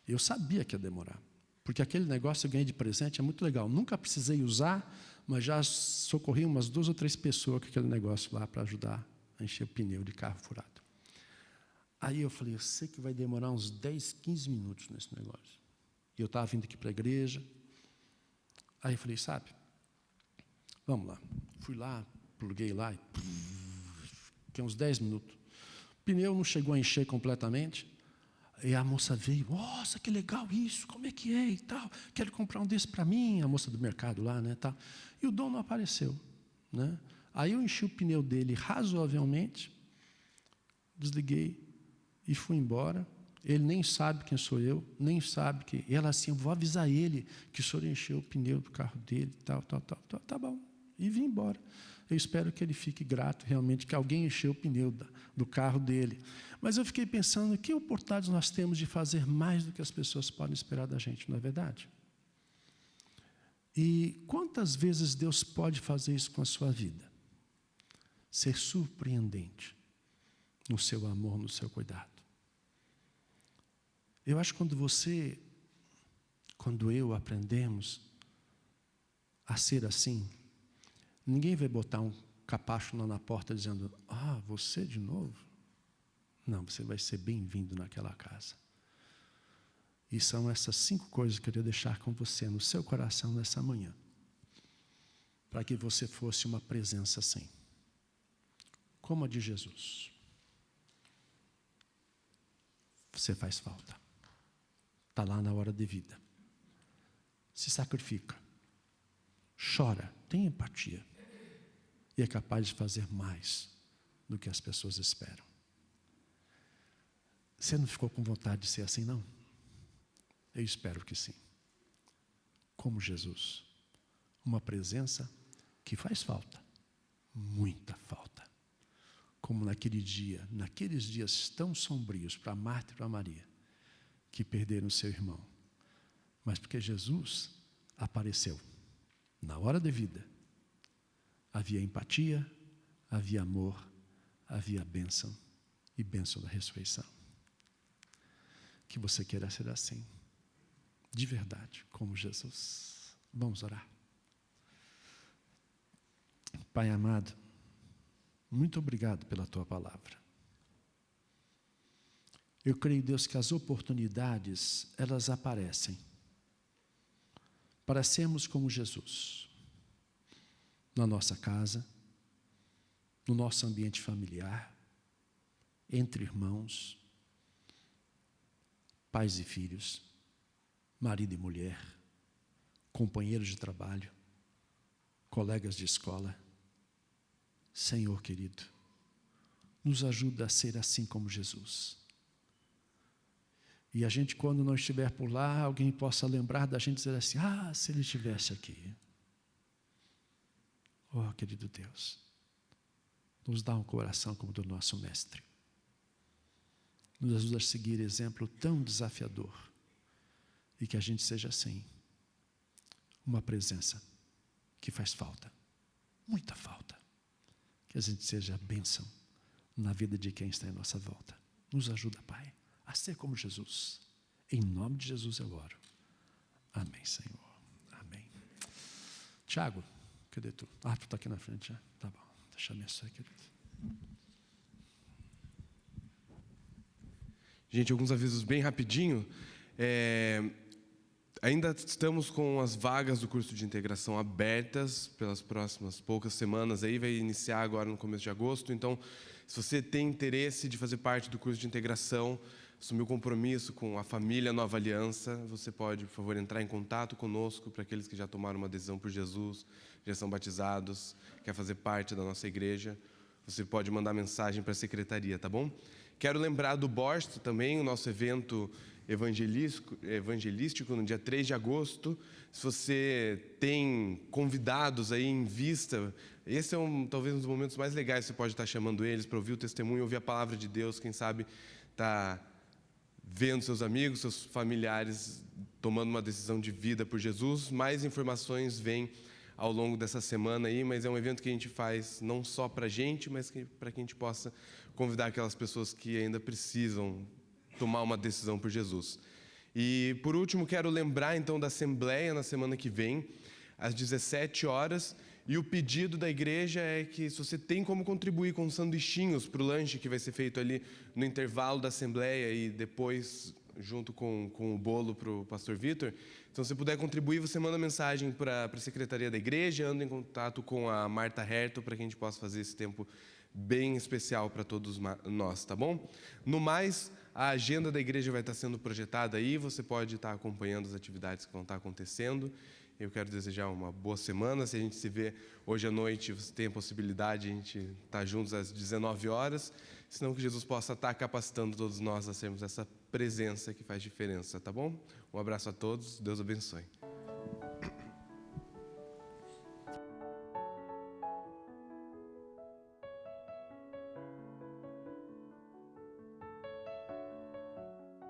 Eu sabia que ia demorar, porque aquele negócio eu ganhei de presente, é muito legal. Nunca precisei usar, mas já socorri umas 2 ou 3 pessoas com aquele negócio lá para ajudar a encher o pneu de carro furado. Aí eu falei, eu sei que vai demorar uns 10, 15 minutos nesse negócio. E eu estava vindo aqui para a igreja. Aí eu falei, sabe, vamos lá. Fui lá, pluguei lá e fiquei uns 10 minutos. O pneu não chegou a encher completamente. E a moça veio, nossa, que legal isso, como é que é e tal, quero comprar um desse para mim, a moça do mercado lá, né, tal. E o dono não apareceu, né? Aí eu enchi o pneu dele razoavelmente, desliguei e fui embora. Ele nem sabe quem sou eu, nem sabe que... E ela assim, eu vou avisar ele que o senhor encheu o pneu do carro dele, tal, tá bom. E vim embora. Eu espero que ele fique grato realmente que alguém encheu o pneu do carro dele. Mas eu fiquei pensando, que oportunidades nós temos de fazer mais do que as pessoas podem esperar da gente, não é verdade? E quantas vezes Deus pode fazer isso com a sua vida? Ser surpreendente no seu amor, no seu cuidado. Eu acho que quando eu aprendemos a ser assim, ninguém vai botar um capacho lá na porta dizendo, você de novo? Não, você vai ser bem-vindo naquela casa. E são essas 5 coisas que eu queria deixar com você no seu coração nessa manhã, para que você fosse uma presença assim, como a de Jesus. Você faz falta. Está lá na hora devida. Se sacrifica. Chora. Tem empatia. E é capaz de fazer mais do que as pessoas esperam. Você não ficou com vontade de ser assim, não? Eu espero que sim. Como Jesus. Uma presença que faz falta. Muita falta. Como naqueles dias tão sombrios para Marta e para Maria, que perderam seu irmão. Mas porque Jesus apareceu na hora devida. Havia empatia, havia amor, havia bênção e bênção da ressurreição. Que você queira ser assim, de verdade, como Jesus. Vamos orar. Pai amado, muito obrigado pela Tua palavra. Eu creio, Deus, que as oportunidades, elas aparecem para sermos como Jesus, na nossa casa, no nosso ambiente familiar, entre irmãos, pais e filhos, marido e mulher, companheiros de trabalho, colegas de escola. Senhor querido, nos ajuda a ser assim como Jesus. E a gente, quando não estiver por lá, alguém possa lembrar da gente e dizer assim, se ele estivesse aqui. Oh, querido Deus, nos dá um coração como o do nosso mestre. Nos ajuda a seguir exemplo tão desafiador. E que a gente seja assim, uma presença que faz falta, muita falta. Que a gente seja a bênção na vida de quem está em nossa volta. Nos ajuda, Pai, a ser como Jesus. Em nome de Jesus eu oro. Amém, Senhor. Amém. Tiago, cadê tu? Tu está aqui na frente já? Tá bom, deixa eu abençoar, querido. Gente, alguns avisos bem rapidinho. Ainda estamos com as vagas do curso de integração abertas pelas próximas poucas semanas. Aí vai iniciar agora no começo de agosto. Então, se você tem interesse de fazer parte do curso de integração, assumir o compromisso com a família Nova Aliança, você pode, por favor, entrar em contato conosco para aqueles que já tomaram uma decisão por Jesus, já são batizados, quer fazer parte da nossa igreja. Você pode mandar mensagem para a secretaria, tá bom? Quero lembrar do Borsto também, o nosso evento evangelístico no dia 3 de agosto. Se você tem convidados aí em vista, esse é talvez um dos momentos mais legais que você pode estar chamando eles para ouvir o testemunho, ouvir a palavra de Deus, quem sabe tá vendo seus amigos, seus familiares tomando uma decisão de vida por Jesus. Mais informações vêm ao longo dessa semana aí, mas é um evento que a gente faz não só para a gente, mas para que a gente possa convidar aquelas pessoas que ainda precisam tomar uma decisão por Jesus. E, por último, quero lembrar, então, da Assembleia na semana que vem, às 17 horas, e o pedido da igreja é que, se você tem como contribuir com sanduichinhos para o lanche que vai ser feito ali no intervalo da Assembleia e depois, junto com o bolo para o pastor Vitor, então, se puder contribuir, você manda mensagem para a Secretaria da Igreja, anda em contato com a Marta Herto para que a gente possa fazer esse tempo bem especial para todos nós, tá bom? No mais, A agenda da igreja vai estar sendo projetada aí, você pode estar acompanhando as atividades que vão estar acontecendo. Eu quero desejar uma boa semana. Se a gente se vê hoje à noite, você tem a possibilidade de a gente estar juntos às 19 horas, senão que Jesus possa estar capacitando todos nós a sermos essa presença que faz diferença, tá bom? Um abraço a todos, Deus abençoe.